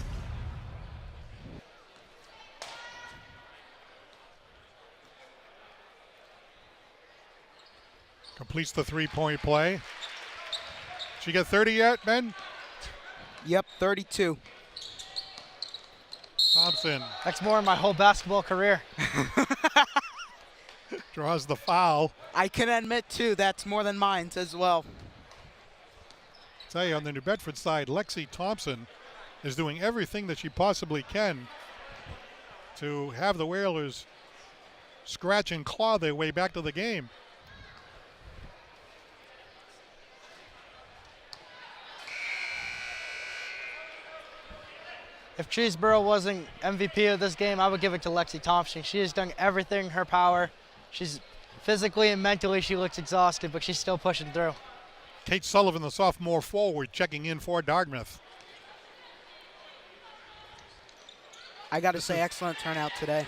Completes the three-point play. She got 30 yet, Ben? Yep, 32. Thompson That's more in my whole basketball career. draws the foul. I can admit, too, that's more than mine as well. Tell you, on the New Bedford side, Lexi Thompson is doing everything that she possibly can to have the Whalers scratch and claw their way back to the game. If Cheeseboro wasn't MVP of this game, I would give it to Lexi Thompson. She has done everything in her power. She's physically and mentally, she looks exhausted, but she's still pushing through. Kate Sullivan, the sophomore forward, checking in for Dartmouth. I got to say, excellent turnout today.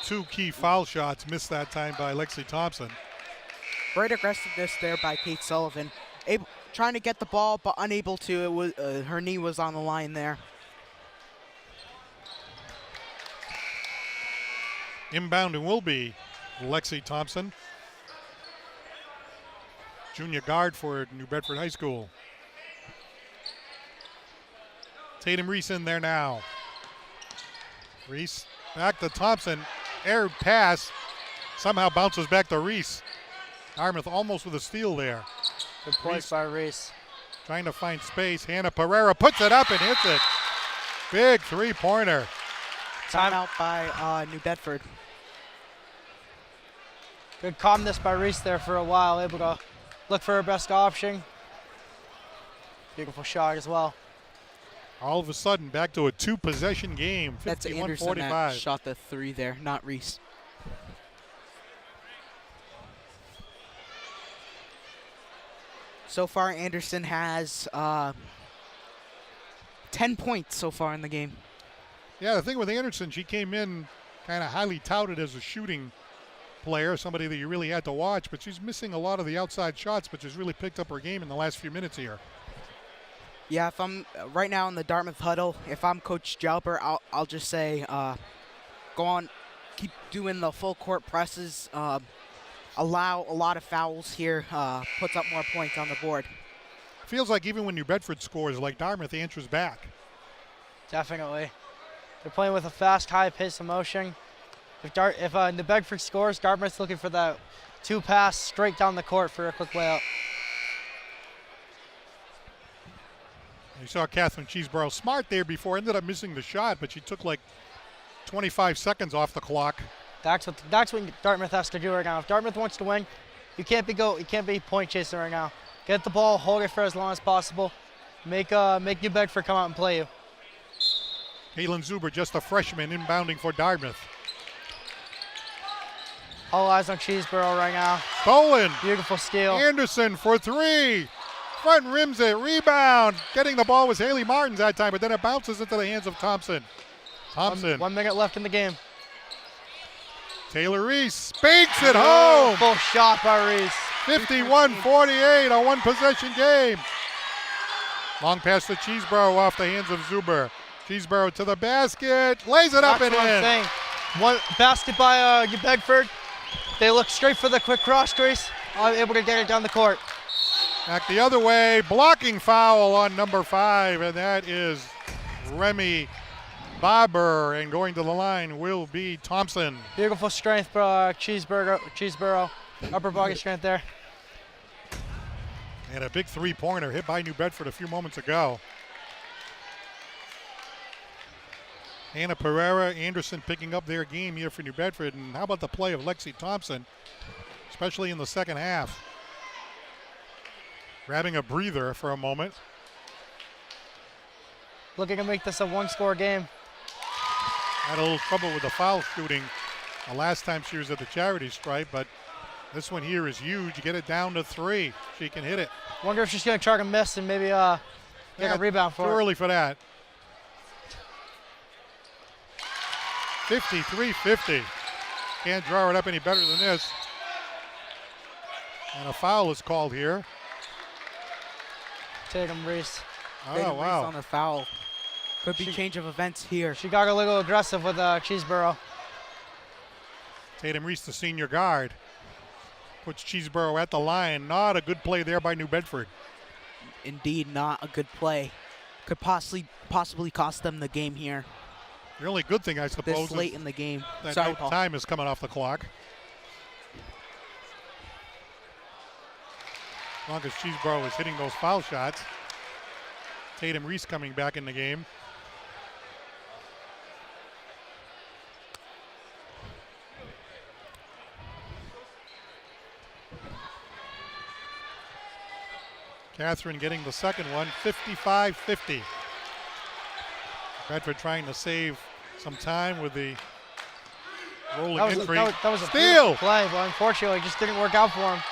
2 key foul shots missed that time by Lexi Thompson. Great aggressiveness there by Kate Sullivan. Trying to get the ball, but unable to. It was, her knee was on the line there. Inbounding will be Lexi Thompson, junior guard for New Bedford High School. Tatum Reese in there now. Reese back to Thompson. Aired pass. Somehow bounces back to Reese. Dartmouth almost with a steal there. Good points by Reese. Trying to find space. Hannah Pereira puts it up and hits it. Big three-pointer. Timeout by New Bedford. Good calmness by Reese there for a while, able to look for her best option. Beautiful shot as well. All of a sudden, back to a 2-possession game. That's Anderson that 51-45. shot the 3 there, not Reese. So far, Anderson has 10 points so far in the game. Yeah, the thing with Anderson, she came in kind of highly touted as a shooting player, somebody that you really had to watch, but she's missing a lot of the outside shots, but she's really picked up her game in the last few minutes here. Yeah, if I'm right now in the Dartmouth huddle, if I'm Coach Jalper, I'll just say go on, keep doing the full court presses, allow a lot of fouls here, puts up more points on the board. Feels like even when New Bedford scores, like Dartmouth answers back. Definitely. They're playing with a fast, high pace of motion. If New Bedford scores, Dartmouth's looking for that 2-pass straight down the court for a quick layup. You saw Catherine Cheeseboro smart there before, ended up missing the shot, but she took like 25 seconds off the clock. That's what Dartmouth has to do right now. If Dartmouth wants to win, you can't be point chasing right now. Get the ball, hold it for as long as possible. Make New Bedford come out and play you. Caitlin Zuber, just a freshman, inbounding for Dartmouth. All eyes on Cheeseboro right now. Stolen. Beautiful steal. Anderson for 3. Front rims it. Rebound. Getting the ball was Haley Martins that time, but then it bounces into the hands of Thompson. Thompson. 1 minute left in the game. Taylor Reese spanks it home. Full shot by Reese. 51-48, a one-possession game. Long pass to Cheeseboro off the hands of Zuber. Cheeseboro to the basket, lays it up and That's what I'm in. saying. One basket by Bedford. They look straight for the quick cross crease. Able to get it down the court. Back the other way, blocking foul on number 5, and that is Remy Barber, and going to the line will be Thompson. Beautiful strength, Cheeseborough. Upper body strength there. And a big three-pointer hit by New Bedford a few moments ago. Hannah Pereira, Anderson picking up their game here for New Bedford. And how about the play of Lexi Thompson, especially in the second half? Grabbing a breather for a moment. Looking to make this a one-score game. Had a little trouble with the foul shooting the last time she was at the charity stripe, but this one here is huge. Get it down to 3. She can hit it. Wonder if she's going to try to miss and maybe get a rebound for Too it. early for that. 53-50. Can't draw it up any better than this. And a foul is called here. Tatum Reese. Oh, Tatum Reese wow. on the foul. Could be change of events here. She got a little aggressive with Cheeseborough. Tatum Reese, the senior guard, puts Cheeseborough at the line. Not a good play there by New Bedford. Indeed, not a good play. Could possibly cost them the game here. The only good thing, I suppose, This late in the game. that Sorry, no Paul. time is coming off the clock. As long as Cheeseborough is hitting those foul shots. Tatum Reese coming back in the game. Catherine getting the second one, 55-50. Bedford trying to save some time with the rolling entry. That was a Steal! beautiful play, but unfortunately it just didn't work out for him.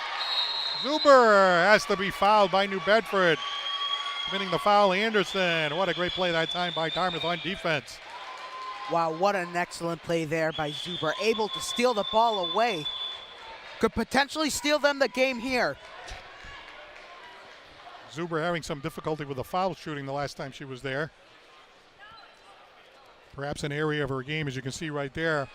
Zuber has to be fouled by New Bedford. Committing the foul, Anderson. What a great play that time by Dartmouth on defense. Wow, what an excellent play there by Zuber. Able to steal the ball away. Could potentially steal them the game here. Zuber having some difficulty with the foul shooting the last time she was there. Perhaps an area of her game, as you can see right there.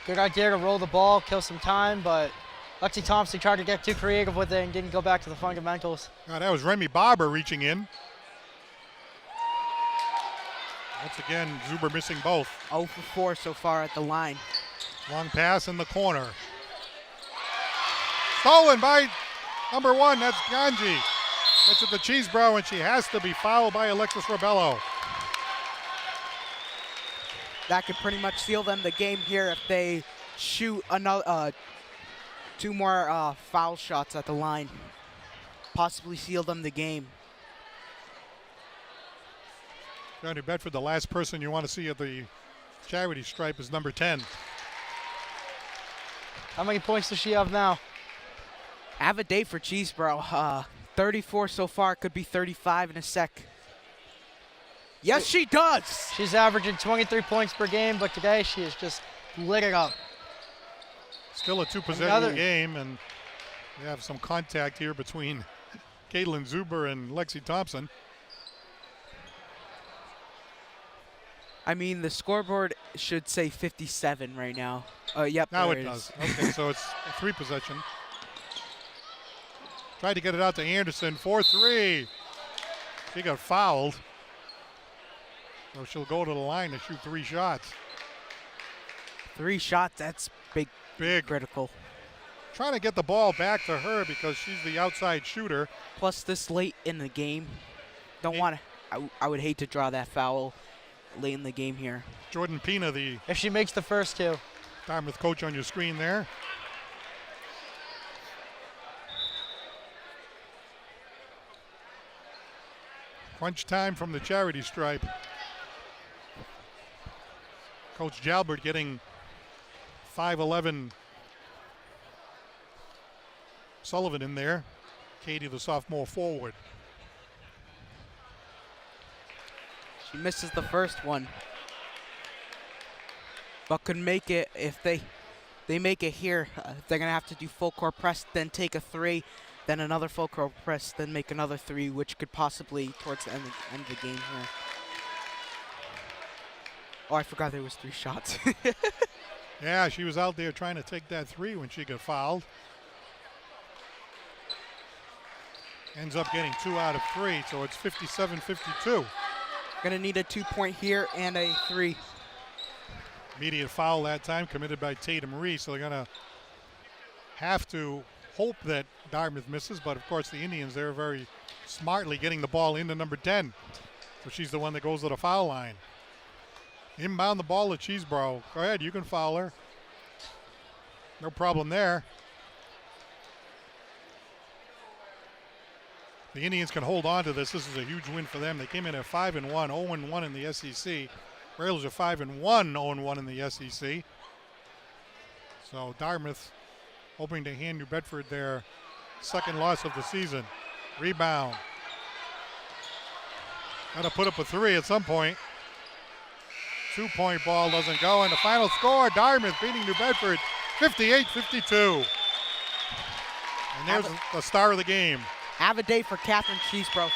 Good idea to roll the ball, kill some time, but Lexi Thompson tried to get too creative with it and didn't go back to the fundamentals. That was Remy Barber reaching in. Once again, Zuber missing both. 0 for 4 so far at the line. Long pass in the corner. Stolen by number 1, that's Ganji. Gets it to Cheeseborough, and she has to be fouled by Alexis Rebello. That could pretty much seal them the game here if they shoot another 2 more foul shots at the line. Possibly seal them the game. New Bedford, the last person you want to see at the charity stripe is number 10. How many points does she have now? Have a day for Cheeseborough. 34 so far, could be 35 in a sec. Yes, she does. She's averaging 23 points per game, but today she is just lit it up. Still a 2-possession game, and we have some contact here between Caitlin Zuber and Lexi Thompson. I mean, the scoreboard should say 57 right now. Yep, Now there it is. does. Okay, so it's a 3-possession. Tried to get it out to Anderson, 4-3. She got fouled. So she'll go to the line to shoot 3 shots. 3 shots, that's big. Critical. Trying to get the ball back to her because she's the outside shooter. Plus this late in the game. Don't want to, I would hate to draw that foul late in the game here. Jordan Pina, the If she makes the first 2. Dartmouth coach on your screen there. Crunch time from the charity stripe. Coach Jalbert getting 5'11" Sullivan in there. Katie, the sophomore forward. She misses the first one. But could make it if they make it here. They're going to have to do full court press, then take a 3. then another full court press, then make another 3, which could possibly towards the end of the game here. Oh, I forgot there was 3 shots. Yeah, she was out there trying to take that 3 when she got fouled. Ends up getting 2 out of 3, so it's 57-52. Gonna need a 2-point here and a 3. Immediate foul that time committed by Tatum Reese, so they're gonna have to hope that Dartmouth misses, but of course the Indians, they're very smartly getting the ball into number 10. So she's the one that goes to the foul line. Inbound the ball to Cheeseborough. Go ahead, you can foul her. No problem there. The Indians can hold on to this. This is a huge win for them. They came in at 5-1, 0-1 in the SEC. Rails are 5-1, 0-1 in the SEC. So Dartmouth hoping to hand New Bedford their second loss of the season. Rebound. Got to put up a 3 at some point. 2-point ball doesn't go, and the final score, Dartmouth beating New Bedford 58-52. And there's the star of the game. Have a day for Catherine Cheeseborough.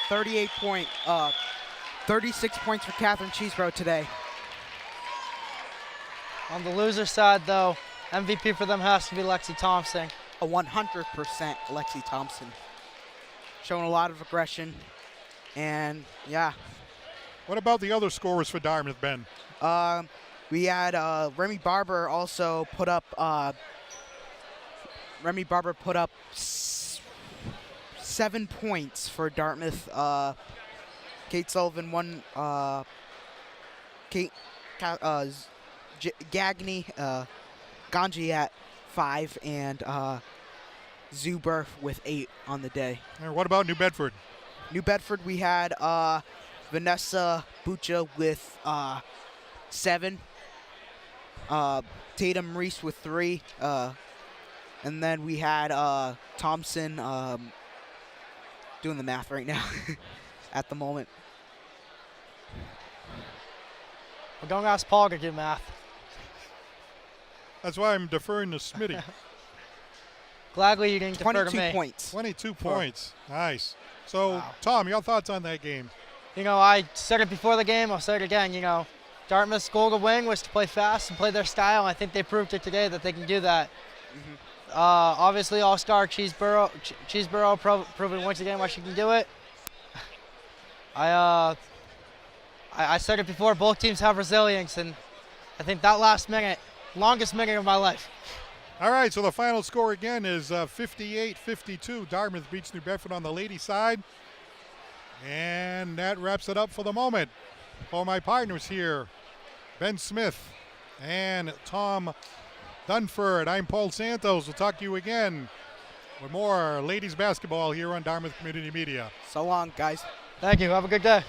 36 points for Catherine Cheeseborough today. On the loser side, though, MVP for them has to be Lexi Thompson. A 100% Lexi Thompson. Showing a lot of aggression. And, yeah. What about the other scorers for Dartmouth, Ben? We had Remy Barber also put up 7 points for Dartmouth. Kate Sullivan won. Gagne, Ganji at 5, and Zuber with 8 on the day. And what about New Bedford? New Bedford, we had Vanessa Bucha with 7, Tatum Reese with 3, and then we had Thompson doing the math right now at the moment. We're going to ask Paul to do math. That's why I'm deferring to Smitty. Gladly you didn't defer to 22 me. points. 22 points. Nice. So, Wow. Tom, your thoughts on that game? You know, I said it before the game, I'll say it again. You know, Dartmouth's goal to win was to play fast and play their style. I think they proved it today that they can do that. Obviously, all-star Cheeseborough proving once again why she can do it. I said it before, both teams have resilience, and I think that last minute, longest minute of my life. All right, so the final score again is 58-52. Dartmouth beats New Bedford on the ladies' side. And that wraps it up for the moment. For my partners here, Ben Smith and Tom Dunford, I'm Paul Santos. We'll talk to you again with more ladies basketball here on Dartmouth Community Media. So long, guys. Thank you. Have a good day.